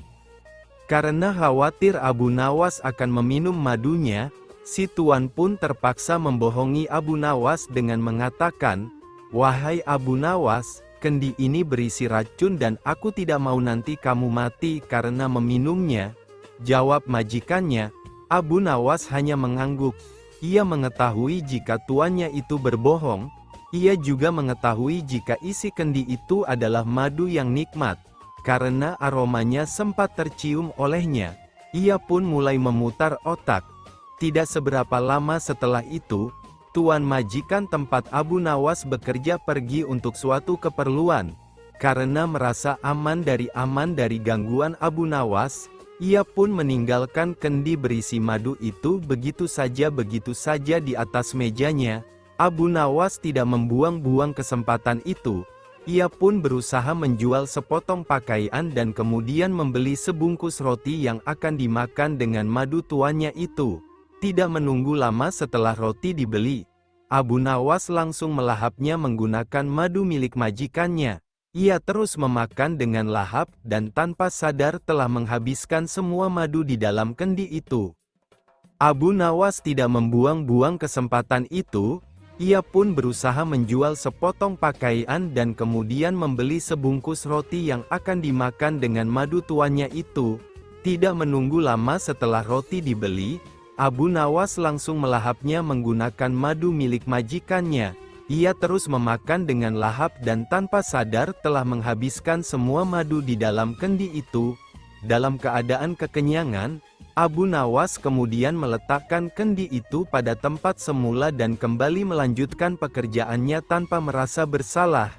Karena khawatir Abu Nawas akan meminum madunya, si tuan pun terpaksa membohongi Abu Nawas dengan mengatakan, "Wahai Abu Nawas, kendi ini berisi racun dan aku tidak mau nanti kamu mati karena meminumnya." Jawab majikannya. Abu Nawas hanya mengangguk. Ia mengetahui jika tuannya itu berbohong, Ia juga mengetahui jika isi kendi itu adalah madu yang nikmat. Karena aromanya sempat tercium olehnya, ia pun mulai memutar otak. Tidak seberapa lama setelah itu, tuan majikan tempat Abu Nawas bekerja pergi untuk suatu keperluan. Karena merasa aman dari gangguan Abu Nawas, ia pun meninggalkan kendi berisi madu itu begitu saja di atas mejanya. Abu Nawas tidak membuang-buang kesempatan itu. Ia pun berusaha menjual sepotong pakaian dan kemudian membeli sebungkus roti yang akan dimakan dengan madu tuannya itu. Tidak menunggu lama setelah roti dibeli, Abu Nawas langsung melahapnya menggunakan madu milik majikannya. Ia terus memakan dengan lahap dan tanpa sadar telah menghabiskan semua madu di dalam kendi itu. Abu Nawas tidak membuang-buang kesempatan itu. Ia pun berusaha menjual sepotong pakaian dan kemudian membeli sebungkus roti yang akan dimakan dengan madu tuannya itu. Tidak menunggu lama setelah roti dibeli, Abu Nawas langsung melahapnya menggunakan madu milik majikannya. Ia terus memakan dengan lahap dan tanpa sadar telah menghabiskan semua madu di dalam kendi itu. Dalam keadaan kekenyangan, Abu Nawas kemudian meletakkan kendi itu pada tempat semula dan kembali melanjutkan pekerjaannya tanpa merasa bersalah.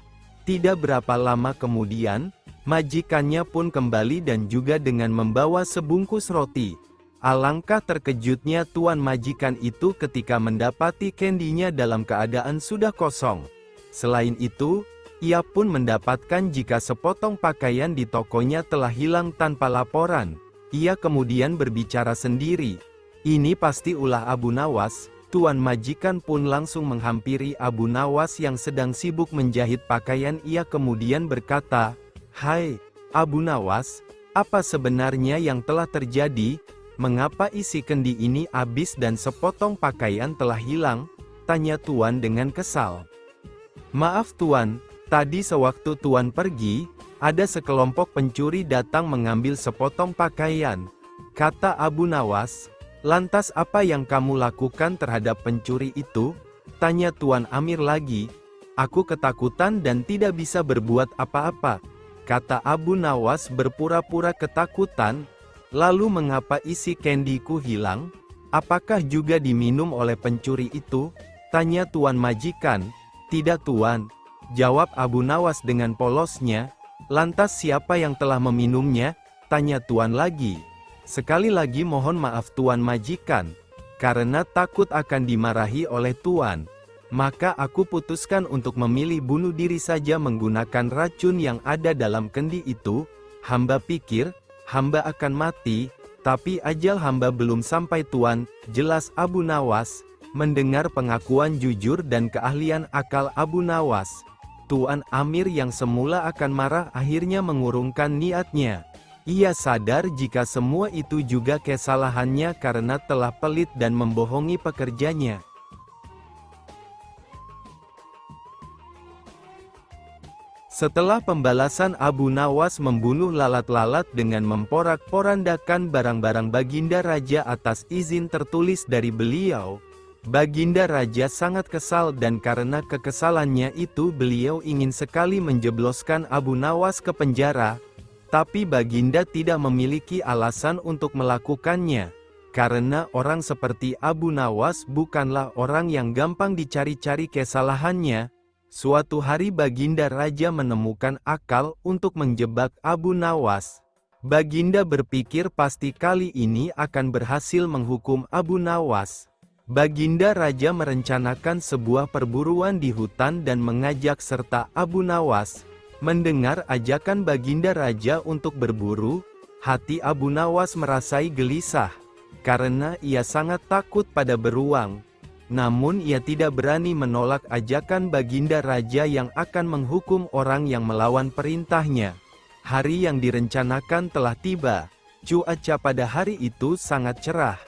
Tidak berapa lama kemudian, majikannya pun kembali dan juga dengan membawa sebungkus roti. Alangkah terkejutnya tuan majikan itu ketika mendapati kendinya dalam keadaan sudah kosong. Selain itu, ia pun mendapatkan jika sepotong pakaian di tokonya telah hilang tanpa laporan. Ia kemudian berbicara sendiri, "Ini pasti ulah Abu Nawas." Tuan majikan pun langsung menghampiri Abu Nawas yang sedang sibuk menjahit pakaian. Ia kemudian berkata, "Hai, Abu Nawas, apa sebenarnya yang telah terjadi? Mengapa isi kendi ini habis dan sepotong pakaian telah hilang?" tanya tuan dengan kesal. "Maaf tuan, tadi sewaktu tuan pergi, ada sekelompok pencuri datang mengambil sepotong pakaian," kata Abu Nawas. "Lantas apa yang kamu lakukan terhadap pencuri itu?" tanya Tuan Amir lagi. "Aku ketakutan dan tidak bisa berbuat apa-apa," kata Abu Nawas berpura-pura ketakutan. "Lalu mengapa isi kendiku hilang? Apakah juga diminum oleh pencuri itu?" tanya Tuan majikan. "Tidak tuan," jawab Abu Nawas dengan polosnya. "Lantas siapa yang telah meminumnya?" tanya tuan lagi. "Sekali lagi mohon maaf tuan majikan. Karena takut akan dimarahi oleh tuan, maka aku putuskan untuk memilih bunuh diri saja menggunakan racun yang ada dalam kendi itu. Hamba pikir, hamba akan mati, tapi ajal hamba belum sampai tuan," jelas Abu Nawas. Mendengar pengakuan jujur dan keahlian akal Abu Nawas, Tuan Amir yang semula akan marah akhirnya mengurungkan niatnya. Ia sadar jika semua itu juga kesalahannya karena telah pelit dan membohongi pekerjanya. Setelah pembalasan Abu Nawas membunuh lalat-lalat dengan memporak-porandakan barang-barang Baginda Raja atas izin tertulis dari beliau, Baginda Raja sangat kesal dan karena kekesalannya itu beliau ingin sekali menjebloskan Abu Nawas ke penjara. Tapi Baginda tidak memiliki alasan untuk melakukannya. Karena orang seperti Abu Nawas bukanlah orang yang gampang dicari-cari kesalahannya. Suatu hari Baginda Raja menemukan akal untuk menjebak Abu Nawas. Baginda berpikir pasti kali ini akan berhasil menghukum Abu Nawas. Baginda Raja merencanakan sebuah perburuan di hutan dan mengajak serta Abu Nawas. Mendengar ajakan Baginda Raja untuk berburu, hati Abu Nawas merasai gelisah, karena ia sangat takut pada beruang. Namun ia tidak berani menolak ajakan Baginda Raja yang akan menghukum orang yang melawan perintahnya. Hari yang direncanakan telah tiba. Cuaca pada hari itu sangat cerah.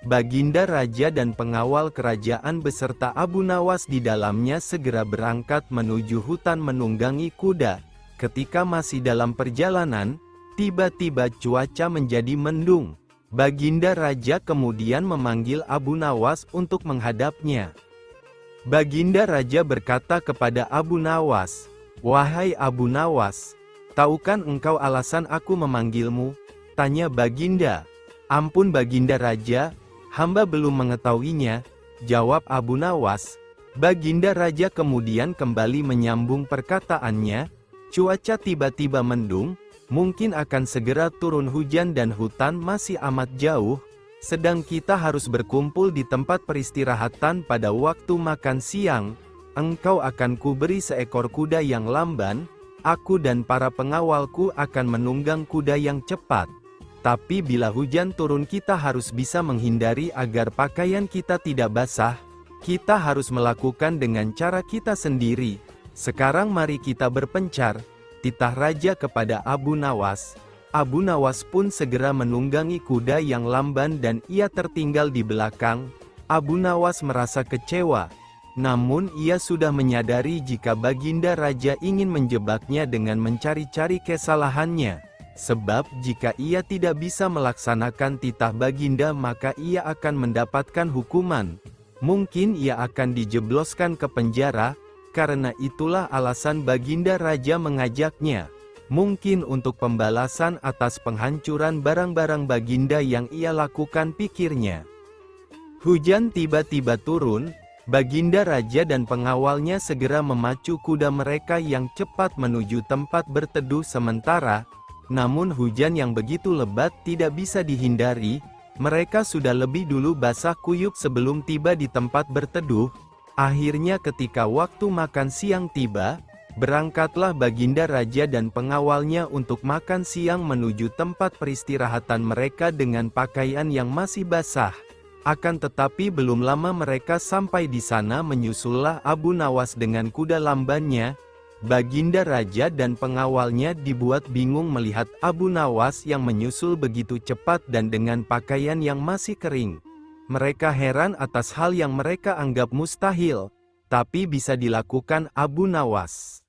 Baginda Raja dan pengawal kerajaan beserta Abu Nawas di dalamnya segera berangkat menuju hutan menunggangi kuda. Ketika masih dalam perjalanan, tiba-tiba cuaca menjadi mendung. Baginda Raja kemudian memanggil Abu Nawas untuk menghadapnya. Baginda Raja berkata kepada Abu Nawas, "Wahai Abu Nawas, tahukan engkau alasan aku memanggilmu?" Tanya Baginda. "Ampun Baginda Raja, hamba belum mengetahuinya," jawab Abu Nawas. Baginda Raja kemudian kembali menyambung perkataannya, "Cuaca tiba-tiba mendung, mungkin akan segera turun hujan dan hutan masih amat jauh. Sedang kita harus berkumpul di tempat peristirahatan pada waktu makan siang. Engkau akan kuberi seekor kuda yang lamban, aku dan para pengawalku akan menunggang kuda yang cepat. Tapi bila hujan turun kita harus bisa menghindari agar pakaian kita tidak basah. Kita harus melakukan dengan cara kita sendiri. Sekarang mari kita berpencar," titah Raja kepada Abu Nawas. Abu Nawas pun segera menunggangi kuda yang lamban dan ia tertinggal di belakang. Abu Nawas merasa kecewa. Namun ia sudah menyadari jika Baginda Raja ingin menjebaknya dengan mencari-cari kesalahannya. Sebab jika ia tidak bisa melaksanakan titah Baginda maka ia akan mendapatkan hukuman. Mungkin ia akan dijebloskan ke penjara, karena itulah alasan Baginda Raja mengajaknya. Mungkin untuk pembalasan atas penghancuran barang-barang Baginda yang ia lakukan, pikirnya. Hujan tiba-tiba turun, Baginda Raja dan pengawalnya segera memacu kuda mereka yang cepat menuju tempat berteduh sementara. Namun hujan yang begitu lebat tidak bisa dihindari, mereka sudah lebih dulu basah kuyup sebelum tiba di tempat berteduh. Akhirnya ketika waktu makan siang tiba, berangkatlah Baginda Raja dan pengawalnya untuk makan siang menuju tempat peristirahatan mereka dengan pakaian yang masih basah. Akan tetapi belum lama mereka sampai di sana menyusullah Abu Nawas dengan kuda lambannya. Baginda Raja dan pengawalnya dibuat bingung melihat Abu Nawas yang menyusul begitu cepat dan dengan pakaian yang masih kering. Mereka heran atas hal yang mereka anggap mustahil, tapi bisa dilakukan Abu Nawas.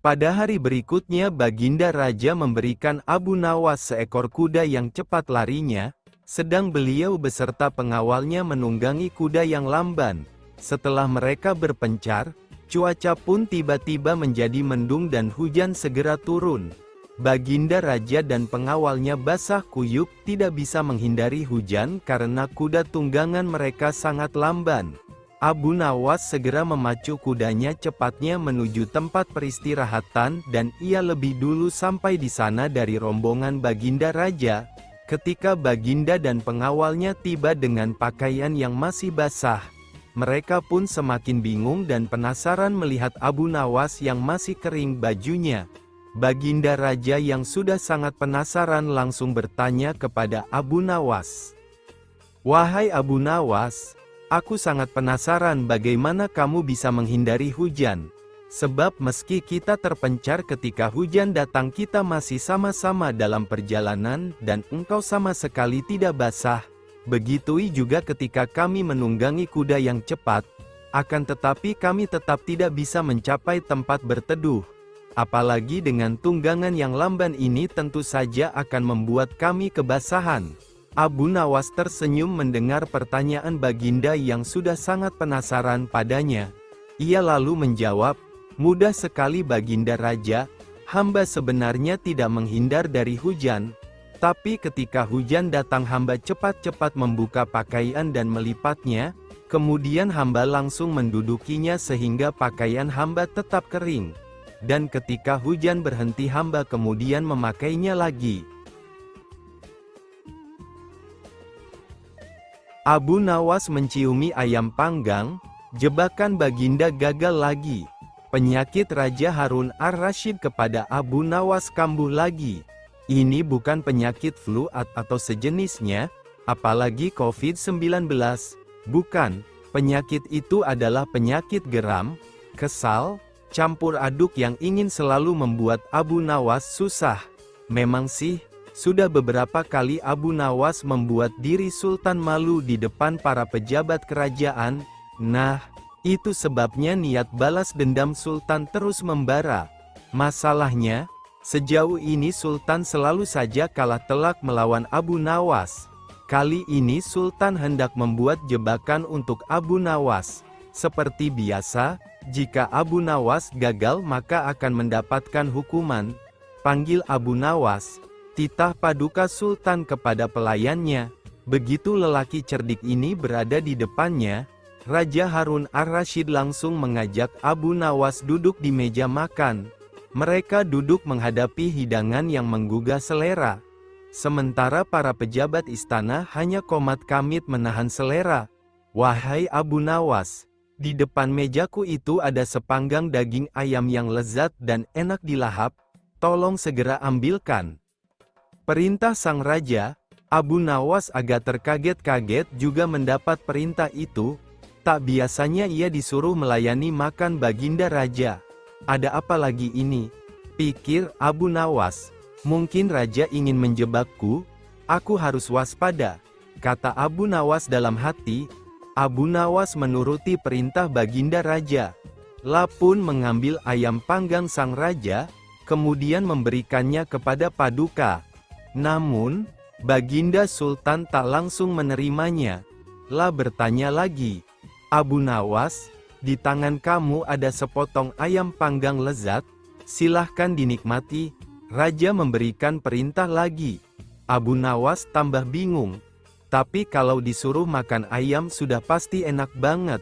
Pada hari berikutnya Baginda Raja memberikan Abu Nawas seekor kuda yang cepat larinya, sedang beliau beserta pengawalnya menunggangi kuda yang lamban. Setelah mereka berpencar, cuaca pun tiba-tiba menjadi mendung dan hujan segera turun. Baginda Raja dan pengawalnya basah kuyup, tidak bisa menghindari hujan karena kuda tunggangan mereka sangat lamban. Abu Nawas segera memacu kudanya cepatnya menuju tempat peristirahatan dan ia lebih dulu sampai di sana dari rombongan Baginda Raja. Ketika Baginda dan pengawalnya tiba dengan pakaian yang masih basah, mereka pun semakin bingung dan penasaran melihat Abu Nawas yang masih kering bajunya. Baginda Raja yang sudah sangat penasaran langsung bertanya kepada Abu Nawas, "Wahai Abu Nawas, aku sangat penasaran bagaimana kamu bisa menghindari hujan. Sebab meski kita terpencar ketika hujan datang kita masih sama-sama dalam perjalanan dan engkau sama sekali tidak basah. Begitu juga ketika kami menunggangi kuda yang cepat. Akan tetapi kami tetap tidak bisa mencapai tempat berteduh. Apalagi dengan tunggangan yang lamban ini tentu saja akan membuat kami kebasahan." Abu Nawas tersenyum mendengar pertanyaan Baginda yang sudah sangat penasaran padanya. Ia lalu menjawab, "Mudah sekali Baginda Raja, hamba sebenarnya tidak menghindar dari hujan. Tapi ketika hujan datang hamba cepat-cepat membuka pakaian dan melipatnya, kemudian hamba langsung mendudukinya sehingga pakaian hamba tetap kering. Dan ketika hujan berhenti hamba kemudian memakainya lagi." Abu Nawas menciumi ayam panggang, jebakan Baginda gagal lagi. Penyakit Raja Harun ar-Rasyid kepada Abu Nawas kambuh lagi. Ini bukan penyakit flu atau sejenisnya, apalagi COVID-19. Bukan, penyakit itu adalah penyakit geram, kesal, campur aduk yang ingin selalu membuat Abu Nawas susah. Memang sih, sudah beberapa kali Abu Nawas membuat diri Sultan malu di depan para pejabat kerajaan. Nah, itu sebabnya niat balas dendam Sultan terus membara. Masalahnya, sejauh ini Sultan selalu saja kalah telak melawan Abu Nawas. Kali ini Sultan hendak membuat jebakan untuk Abu Nawas. Seperti biasa, jika Abu Nawas gagal maka akan mendapatkan hukuman. Panggil Abu Nawas, titah Paduka Sultan kepada pelayannya. Begitu lelaki cerdik ini berada di depannya, Raja Harun ar-Rasyid langsung mengajak Abu Nawas duduk di meja makan. Mereka duduk menghadapi hidangan yang menggugah selera. Sementara para pejabat istana hanya komat kamit menahan selera. "Wahai Abu Nawas, di depan mejaku itu ada sepanggang daging ayam yang lezat dan enak dilahap, tolong segera ambilkan." Perintah sang raja. Abu Nawas agak terkaget-kaget juga mendapat perintah itu. Tak biasanya ia disuruh melayani makan baginda raja. Ada apa lagi ini? Pikir Abu Nawas. Mungkin raja ingin menjebakku. Aku harus waspada, kata Abu Nawas dalam hati. Abu Nawas menuruti perintah baginda raja. La pun mengambil ayam panggang sang raja, kemudian memberikannya kepada Paduka. Namun, baginda Sultan tak langsung menerimanya. La bertanya lagi, "Abu Nawas, di tangan kamu ada sepotong ayam panggang lezat, silahkan dinikmati." Raja memberikan perintah lagi. Abu Nawas tambah bingung. Tapi kalau disuruh makan ayam sudah pasti enak banget.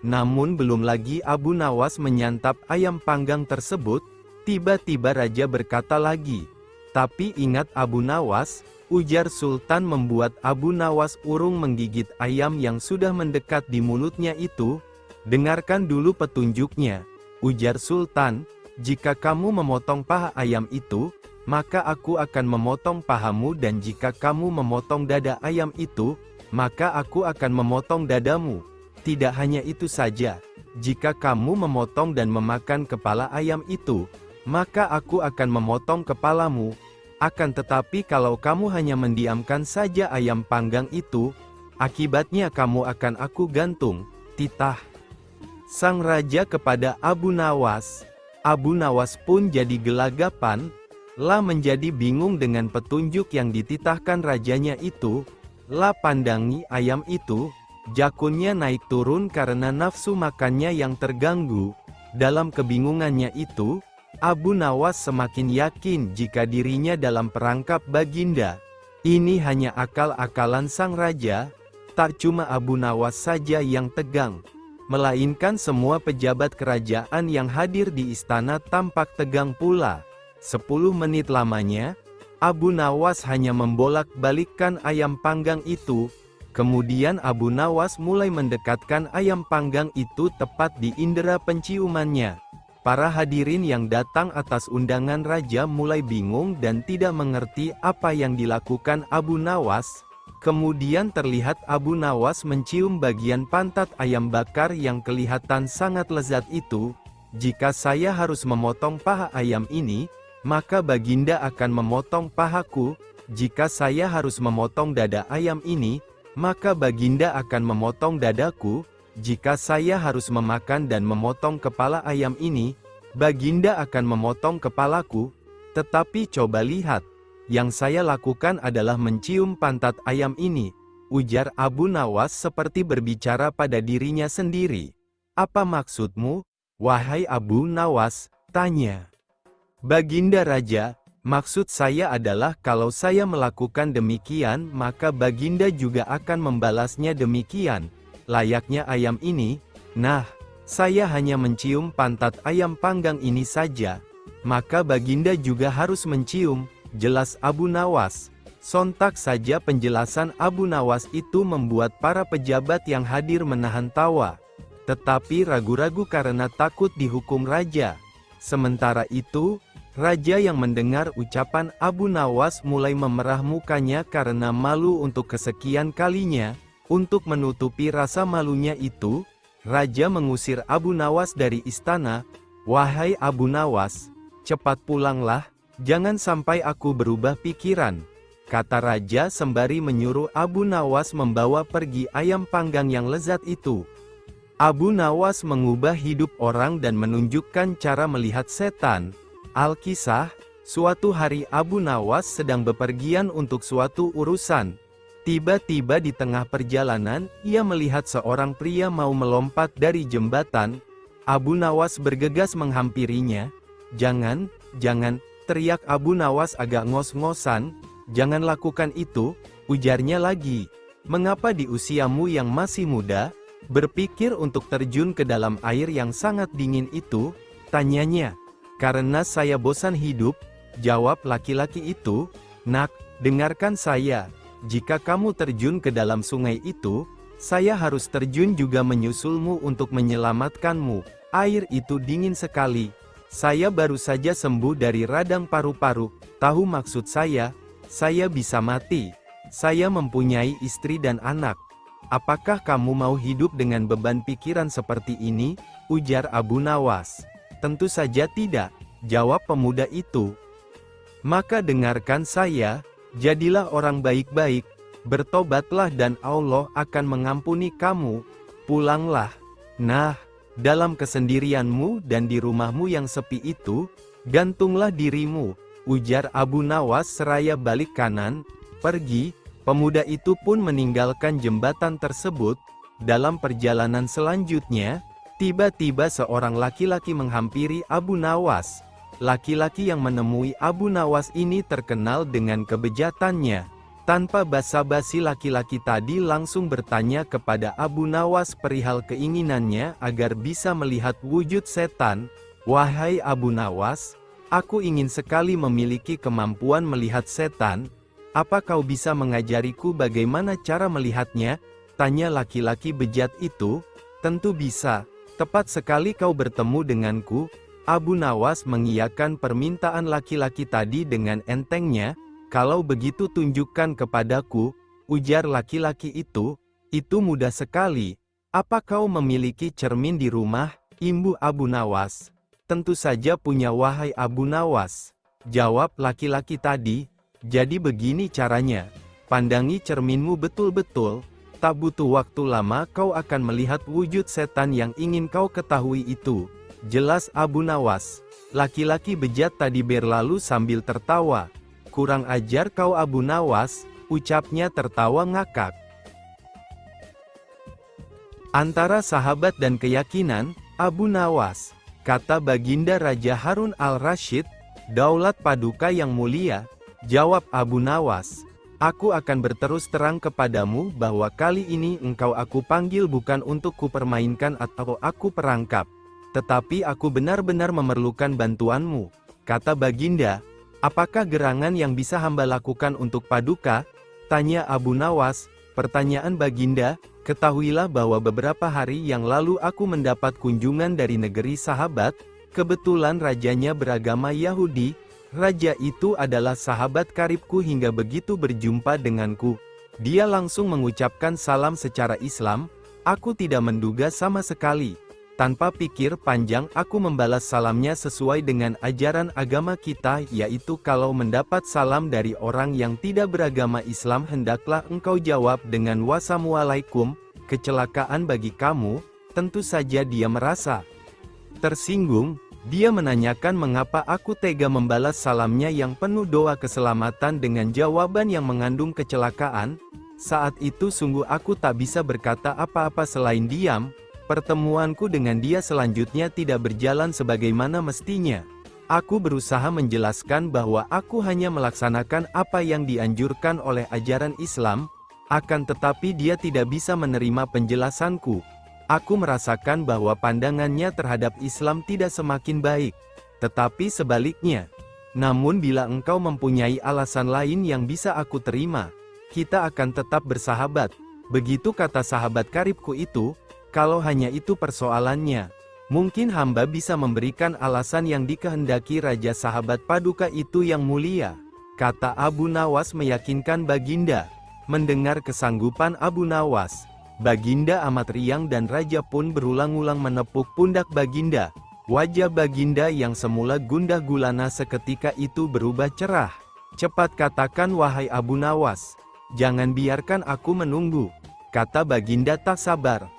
Namun belum lagi Abu Nawas menyantap ayam panggang tersebut, tiba-tiba raja berkata lagi, "Tapi ingat Abu Nawas," ujar Sultan membuat Abu Nawas urung menggigit ayam yang sudah mendekat di mulutnya itu. "Dengarkan dulu petunjuknya," ujar Sultan. "Jika kamu memotong paha ayam itu, maka aku akan memotong pahamu, dan jika kamu memotong dada ayam itu, maka aku akan memotong dadamu. Tidak hanya itu saja, jika kamu memotong dan memakan kepala ayam itu, maka aku akan memotong kepalamu. Akan tetapi kalau kamu hanya mendiamkan saja ayam panggang itu, akibatnya kamu akan aku gantung." Titah sang raja kepada Abu Nawas. Abu Nawas pun jadi gelagapan. La menjadi bingung dengan petunjuk yang dititahkan rajanya itu. La pandangi ayam itu, jakunnya naik turun karena nafsu makannya yang terganggu. Dalam kebingungannya itu, Abu Nawas semakin yakin jika dirinya dalam perangkap baginda. Ini hanya akal-akalan sang raja. Tak cuma Abu Nawas saja yang tegang, melainkan semua pejabat kerajaan yang hadir di istana tampak tegang pula. 10 menit lamanya, Abu Nawas hanya membolak-balikkan ayam panggang itu. Kemudian Abu Nawas mulai mendekatkan ayam panggang itu tepat di indera penciumannya. Para hadirin yang datang atas undangan raja mulai bingung dan tidak mengerti apa yang dilakukan Abu Nawas. Kemudian terlihat Abu Nawas mencium bagian pantat ayam bakar yang kelihatan sangat lezat itu. "Jika saya harus memotong paha ayam ini, maka baginda akan memotong pahaku. Jika saya harus memotong dada ayam ini, maka baginda akan memotong dadaku. Jika saya harus memakan dan memotong kepala ayam ini, baginda akan memotong kepalaku. Tetapi coba lihat, yang saya lakukan adalah mencium pantat ayam ini," ujar Abu Nawas seperti berbicara pada dirinya sendiri. "Apa maksudmu, wahai Abu Nawas?" tanya. "Baginda Raja, maksud saya adalah kalau saya melakukan demikian maka baginda juga akan membalasnya demikian. Layaknya ayam ini, nah, saya hanya mencium pantat ayam panggang ini saja, maka baginda juga harus mencium," jelas Abu Nawas. Sontak saja penjelasan Abu Nawas itu membuat para pejabat yang hadir menahan tawa. Tetapi ragu-ragu karena takut dihukum raja. Sementara itu, raja yang mendengar ucapan Abu Nawas mulai memerah mukanya karena malu untuk kesekian kalinya. Untuk menutupi rasa malunya itu, raja mengusir Abu Nawas dari istana. "Wahai Abu Nawas, cepat pulanglah. Jangan sampai aku berubah pikiran," kata raja sembari menyuruh Abu Nawas membawa pergi ayam panggang yang lezat itu. Abu Nawas mengubah hidup orang dan menunjukkan cara melihat setan. Alkisah, suatu hari Abu Nawas sedang bepergian untuk suatu urusan. Tiba-tiba di tengah perjalanan, ia melihat seorang pria mau melompat dari jembatan. Abu Nawas bergegas menghampirinya. "Jangan, jangan," teriak Abu Nawas agak ngos-ngosan. "Jangan lakukan itu," ujarnya lagi. "Mengapa di usiamu yang masih muda, berpikir untuk terjun ke dalam air yang sangat dingin itu?" tanyanya. "Karena saya bosan hidup," jawab laki-laki itu. "Nak, dengarkan saya. Jika kamu terjun ke dalam sungai itu, saya harus terjun juga menyusulmu untuk menyelamatkanmu. Air itu dingin sekali. Saya baru saja sembuh dari radang paru-paru. Tahu maksud saya bisa mati. Saya mempunyai istri dan anak. Apakah kamu mau hidup dengan beban pikiran seperti ini?" ujar Abu Nawas. "Tentu saja tidak," jawab pemuda itu. "Maka dengarkan saya. Jadilah orang baik-baik, bertobatlah dan Allah akan mengampuni kamu. Pulanglah. Nah, dalam kesendirianmu dan di rumahmu yang sepi itu, gantunglah dirimu," ujar Abu Nawas seraya balik kanan, pergi. Pemuda itu pun meninggalkan jembatan tersebut. Dalam perjalanan selanjutnya, tiba-tiba seorang laki-laki menghampiri Abu Nawas. Laki-laki yang menemui Abu Nawas ini terkenal dengan kebejatannya. Tanpa basa-basi laki-laki tadi langsung bertanya kepada Abu Nawas perihal keinginannya agar bisa melihat wujud setan. "Wahai Abu Nawas, aku ingin sekali memiliki kemampuan melihat setan. Apa kau bisa mengajariku bagaimana cara melihatnya?" tanya laki-laki bejat itu. "Tentu bisa. Tepat sekali kau bertemu denganku." Abu Nawas mengiyakan permintaan laki-laki tadi dengan entengnya. "Kalau begitu tunjukkan kepadaku," ujar laki-laki itu. "Itu mudah sekali. Apa kau memiliki cermin di rumah?" imbuh Abu Nawas. "Tentu saja punya wahai Abu Nawas," jawab laki-laki tadi. "Jadi begini caranya. Pandangi cerminmu betul-betul. Tak butuh waktu lama kau akan melihat wujud setan yang ingin kau ketahui itu," jelas Abu Nawas. Laki-laki bejat tadi berlalu sambil tertawa. "Kurang ajar kau Abu Nawas," ucapnya tertawa ngakak. Antara sahabat dan keyakinan, Abu Nawas, kata Baginda Raja Harun al-Rasyid, "Daulat Paduka yang mulia," jawab Abu Nawas, "aku akan berterus terang kepadamu bahwa kali ini engkau aku panggil bukan untuk kupermainkan atau aku perangkap. Tetapi aku benar-benar memerlukan bantuanmu." Kata Baginda, "Apakah gerangan yang bisa hamba lakukan untuk Paduka?" tanya Abu Nawas. "Pertanyaan Baginda, ketahuilah bahwa beberapa hari yang lalu aku mendapat kunjungan dari negeri sahabat. Kebetulan rajanya beragama Yahudi. Raja itu adalah sahabat karibku hingga begitu berjumpa denganku, dia langsung mengucapkan salam secara Islam. Aku tidak menduga sama sekali. Tanpa pikir panjang aku membalas salamnya sesuai dengan ajaran agama kita, yaitu kalau mendapat salam dari orang yang tidak beragama Islam hendaklah engkau jawab dengan wassalamualaikum. Kecelakaan bagi kamu." Tentu saja dia merasa tersinggung. Dia menanyakan mengapa aku tega membalas salamnya yang penuh doa keselamatan dengan jawaban yang mengandung kecelakaan. Saat itu sungguh aku tak bisa berkata apa-apa selain diam. Pertemuanku dengan dia selanjutnya tidak berjalan sebagaimana mestinya. Aku berusaha menjelaskan bahwa aku hanya melaksanakan apa yang dianjurkan oleh ajaran Islam, akan tetapi dia tidak bisa menerima penjelasanku. Aku merasakan bahwa pandangannya terhadap Islam tidak semakin baik, tetapi sebaliknya. Namun bila engkau mempunyai alasan lain yang bisa aku terima, kita akan tetap bersahabat. Begitu kata sahabat karibku itu. Kalau hanya itu persoalannya, mungkin hamba bisa memberikan alasan yang dikehendaki Raja Sahabat Paduka itu yang mulia, kata Abu Nawas meyakinkan Baginda. Mendengar kesanggupan Abu Nawas, Baginda amat riang dan Raja pun berulang-ulang menepuk pundak Baginda. Wajah Baginda yang semula gundah gulana seketika itu berubah cerah. "Cepat katakan wahai Abu Nawas, jangan biarkan aku menunggu," kata Baginda tak sabar.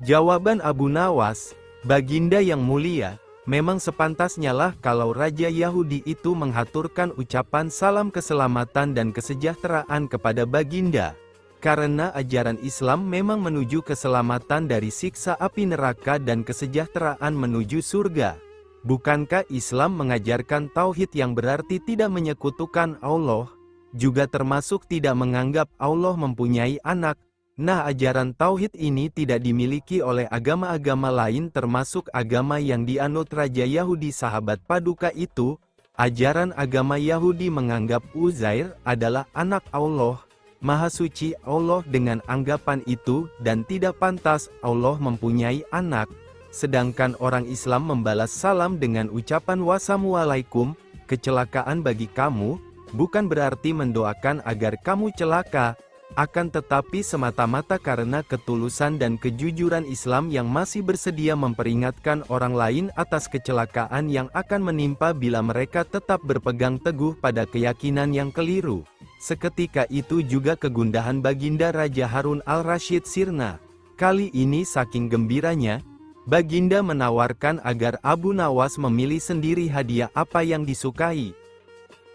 Jawaban Abu Nawas, "Baginda yang mulia, memang sepantasnya lah kalau Raja Yahudi itu menghaturkan ucapan salam keselamatan dan kesejahteraan kepada Baginda. Karena ajaran Islam memang menuju keselamatan dari siksa api neraka dan kesejahteraan menuju surga. Bukankah Islam mengajarkan tauhid yang berarti tidak menyekutukan Allah, juga termasuk tidak menganggap Allah mempunyai anak? Nah, ajaran tauhid ini tidak dimiliki oleh agama-agama lain termasuk agama yang dianut Raja Yahudi sahabat Paduka itu. Ajaran agama Yahudi menganggap Uzair adalah anak Allah, Maha Suci Allah dengan anggapan itu, dan tidak pantas Allah mempunyai anak. Sedangkan orang Islam membalas salam dengan ucapan wassalamualaikum, kecelakaan bagi kamu, bukan berarti mendoakan agar kamu celaka, akan tetapi semata-mata karena ketulusan dan kejujuran Islam yang masih bersedia memperingatkan orang lain atas kecelakaan yang akan menimpa bila mereka tetap berpegang teguh pada keyakinan yang keliru. Seketika itu juga kegundahan Baginda Raja Harun al-Rasyid sirna. Kali ini saking gembiranya, Baginda menawarkan agar Abu Nawas memilih sendiri hadiah apa yang disukai.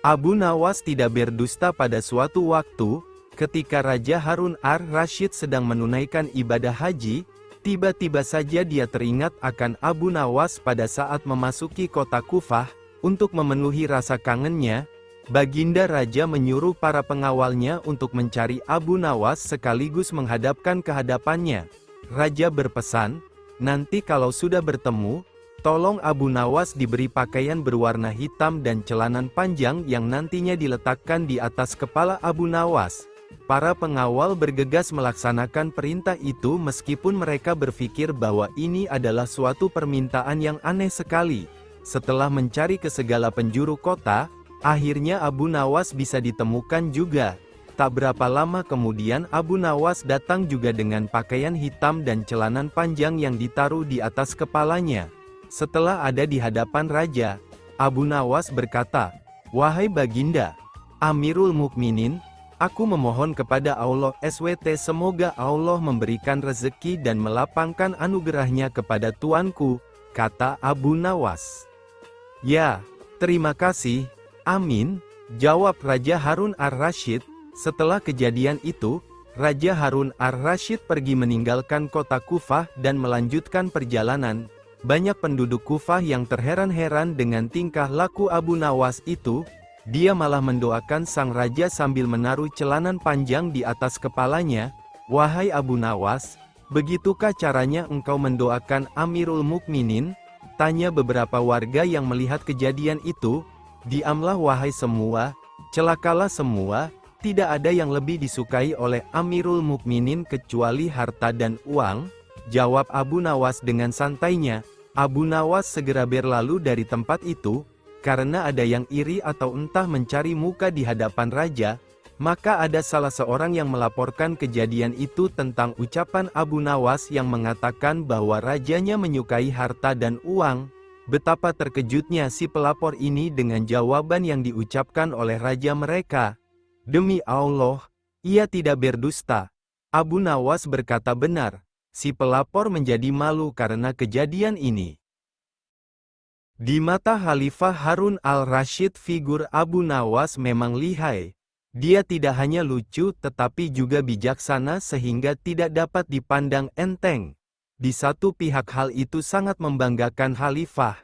Abu Nawas tidak berdusta. Pada suatu waktu, ketika Raja Harun ar-Rasyid sedang menunaikan ibadah haji, tiba-tiba saja dia teringat akan Abu Nawas pada saat memasuki kota Kufah. Untuk memenuhi rasa kangennya, Baginda Raja menyuruh para pengawalnya untuk mencari Abu Nawas sekaligus menghadapkan ke hadapannya. Raja berpesan, nanti kalau sudah bertemu, tolong Abu Nawas diberi pakaian berwarna hitam dan celanan panjang yang nantinya diletakkan di atas kepala Abu Nawas. Para pengawal bergegas melaksanakan perintah itu meskipun mereka berpikir bahwa ini adalah suatu permintaan yang aneh sekali. Setelah mencari ke segala penjuru kota, akhirnya Abu Nawas bisa ditemukan juga. Tak berapa lama kemudian Abu Nawas datang juga dengan pakaian hitam dan celanan panjang yang ditaruh di atas kepalanya. Setelah ada di hadapan raja, Abu Nawas berkata, "Wahai Baginda, Amirul Mukminin, aku memohon kepada Allah SWT semoga Allah memberikan rezeki dan melapangkan anugerahnya kepada tuanku," kata Abu Nawas. "Ya, terima kasih, amin," jawab Raja Harun ar-Rasyid. Setelah kejadian itu, Raja Harun ar-Rasyid pergi meninggalkan kota Kufah dan melanjutkan perjalanan. Banyak penduduk Kufah yang terheran-heran dengan tingkah laku Abu Nawas itu. Dia malah mendoakan sang raja sambil menaruh celanan panjang di atas kepalanya. "Wahai Abu Nawas, begitukah caranya engkau mendoakan Amirul Mukminin?" tanya beberapa warga yang melihat kejadian itu. "Diamlah wahai semua, celakalah semua. Tidak ada yang lebih disukai oleh Amirul Mukminin kecuali harta dan uang," jawab Abu Nawas dengan santainya. Abu Nawas segera berlalu dari tempat itu, karena ada yang iri atau entah mencari muka di hadapan raja. Maka ada salah seorang yang melaporkan kejadian itu tentang ucapan Abu Nawas yang mengatakan bahwa rajanya menyukai harta dan uang. Betapa terkejutnya si pelapor ini dengan jawaban yang diucapkan oleh raja mereka. "Demi Allah, ia tidak berdusta." Abu Nawas berkata benar. Si pelapor menjadi malu karena kejadian ini. Di mata Khalifah Harun al-Rasyid, figur Abu Nawas memang lihai. Dia tidak hanya lucu tetapi juga bijaksana sehingga tidak dapat dipandang enteng. Di satu pihak hal itu sangat membanggakan Khalifah,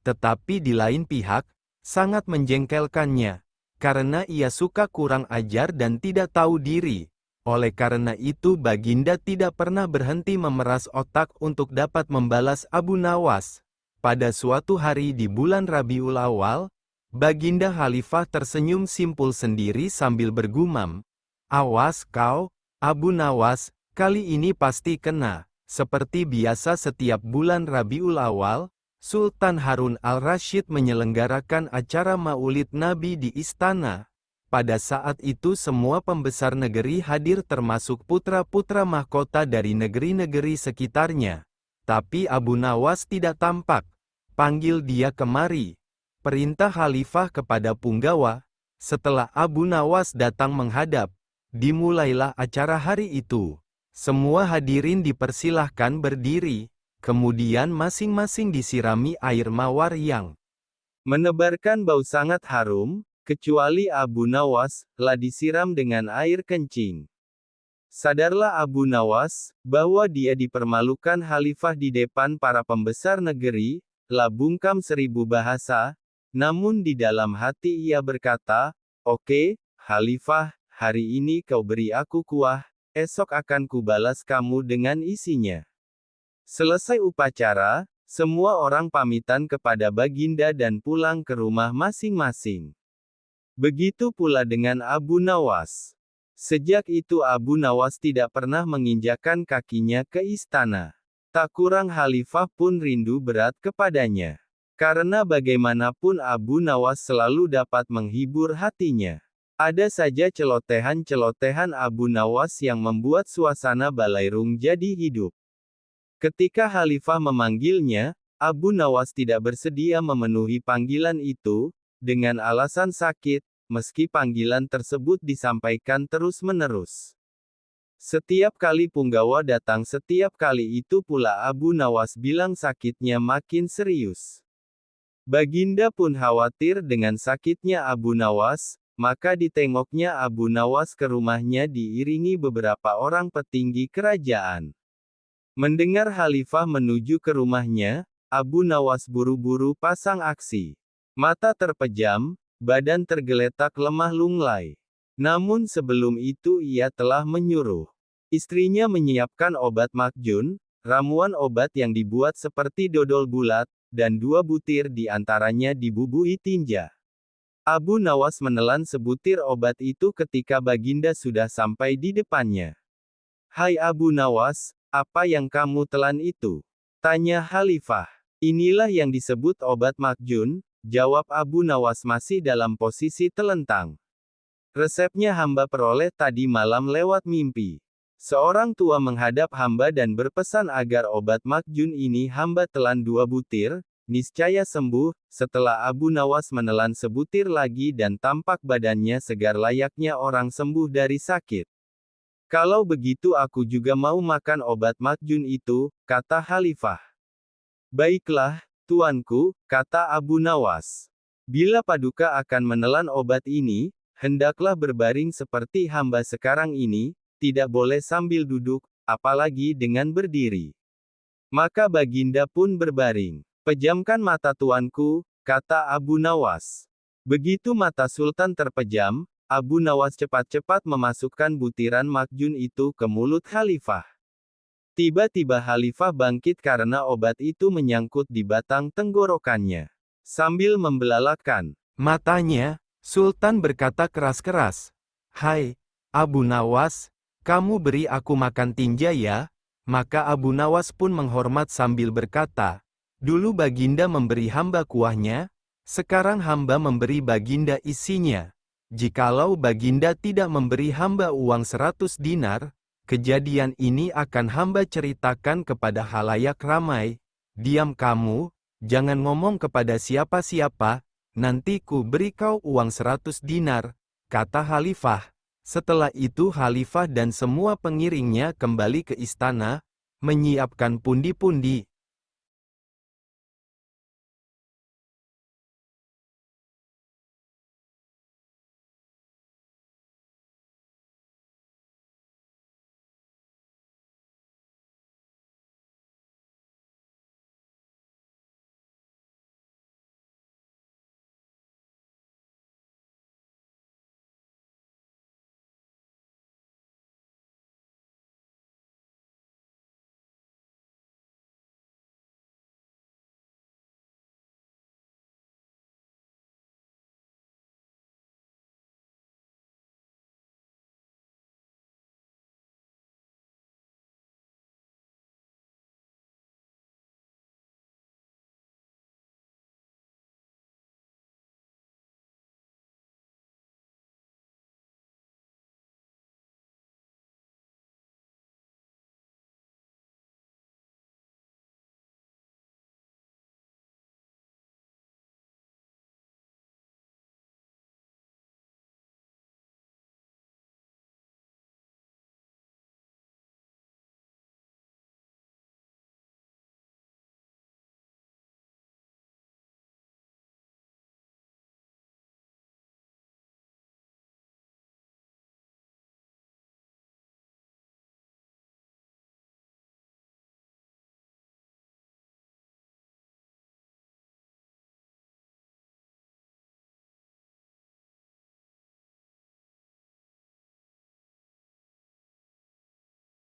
tetapi di lain pihak, sangat menjengkelkannya. Karena ia suka kurang ajar dan tidak tahu diri. Oleh karena itu Baginda tidak pernah berhenti memeras otak untuk dapat membalas Abu Nawas. Pada suatu hari di bulan Rabiul Awal, Baginda Khalifah tersenyum simpul sendiri sambil bergumam, "Awas kau, Abu Nawas, kali ini pasti kena." Seperti biasa setiap bulan Rabiul Awal, Sultan Harun al-Rasyid menyelenggarakan acara Maulid Nabi di istana. Pada saat itu semua pembesar negeri hadir termasuk putra-putra mahkota dari negeri-negeri sekitarnya. Tapi Abu Nawas tidak tampak. "Panggil dia kemari," perintah Khalifah kepada punggawa. Setelah Abu Nawas datang menghadap, dimulailah acara hari itu. Semua hadirin dipersilahkan berdiri. Kemudian masing-masing disirami air mawar yang menebarkan bau sangat harum, kecuali Abu Nawas, telah disiram dengan air kencing. Sadarlah Abu Nawas, bahwa dia dipermalukan Khalifah di depan para pembesar negeri, lah bungkam 1000 bahasa, namun di dalam hati ia berkata, "Oke, Khalifah, hari ini kau beri aku kuah, esok akan kubalas kamu dengan isinya." Selesai upacara, semua orang pamitan kepada Baginda dan pulang ke rumah masing-masing. Begitu pula dengan Abu Nawas. Sejak itu Abu Nawas tidak pernah menginjakkan kakinya ke istana. Tak kurang Khalifah pun rindu berat kepadanya. Karena bagaimanapun Abu Nawas selalu dapat menghibur hatinya. Ada saja celotehan-celotehan Abu Nawas yang membuat suasana Balairung jadi hidup. Ketika Khalifah memanggilnya, Abu Nawas tidak bersedia memenuhi panggilan itu, dengan alasan sakit, meski panggilan tersebut disampaikan terus-menerus. Setiap kali punggawa datang setiap kali itu pula Abu Nawas bilang sakitnya makin serius. Baginda pun khawatir dengan sakitnya Abu Nawas, maka ditengoknya Abu Nawas ke rumahnya diiringi beberapa orang petinggi kerajaan. Mendengar Khalifah menuju ke rumahnya, Abu Nawas buru-buru pasang aksi. Mata terpejam, badan tergeletak lemah lunglai. Namun sebelum itu ia telah menyuruh istrinya menyiapkan obat makjun, ramuan obat yang dibuat seperti dodol bulat, dan 2 butir di antaranya dibubuhi tinja. Abu Nawas menelan sebutir obat itu ketika Baginda sudah sampai di depannya. "Hai Abu Nawas, apa yang kamu telan itu?" tanya Khalifah. "Inilah yang disebut obat makjun," jawab Abu Nawas masih dalam posisi telentang. "Resepnya hamba peroleh tadi malam lewat mimpi. Seorang tua menghadap hamba dan berpesan agar obat makjun ini hamba telan 2 butir, niscaya sembuh." Setelah Abu Nawas menelan sebutir lagi dan tampak badannya segar layaknya orang sembuh dari sakit. "Kalau begitu aku juga mau makan obat makjun itu," kata Khalifah. "Baiklah, Tuanku," kata Abu Nawas. "Bila Paduka akan menelan obat ini, hendaklah berbaring seperti hamba sekarang ini, tidak boleh sambil duduk, apalagi dengan berdiri." Maka Baginda pun berbaring. "Pejamkan mata Tuanku," kata Abu Nawas. Begitu mata Sultan terpejam, Abu Nawas cepat-cepat memasukkan butiran makjun itu ke mulut Khalifah. Tiba-tiba Khalifah bangkit karena obat itu menyangkut di batang tenggorokannya. Sambil membelalakkan matanya, Sultan berkata keras-keras, "Hai, Abu Nawas, kamu beri aku makan tinja ya?" Maka Abu Nawas pun menghormat sambil berkata, "Dulu Baginda memberi hamba kuahnya, sekarang hamba memberi Baginda isinya. Jikalau Baginda tidak memberi hamba uang 100 dinar, kejadian ini akan hamba ceritakan kepada halayak ramai. Diam kamu, jangan ngomong kepada siapa-siapa, nanti ku beri kau uang 100 dinar, kata Khalifah. Setelah itu Khalifah dan semua pengiringnya kembali ke istana, menyiapkan pundi-pundi.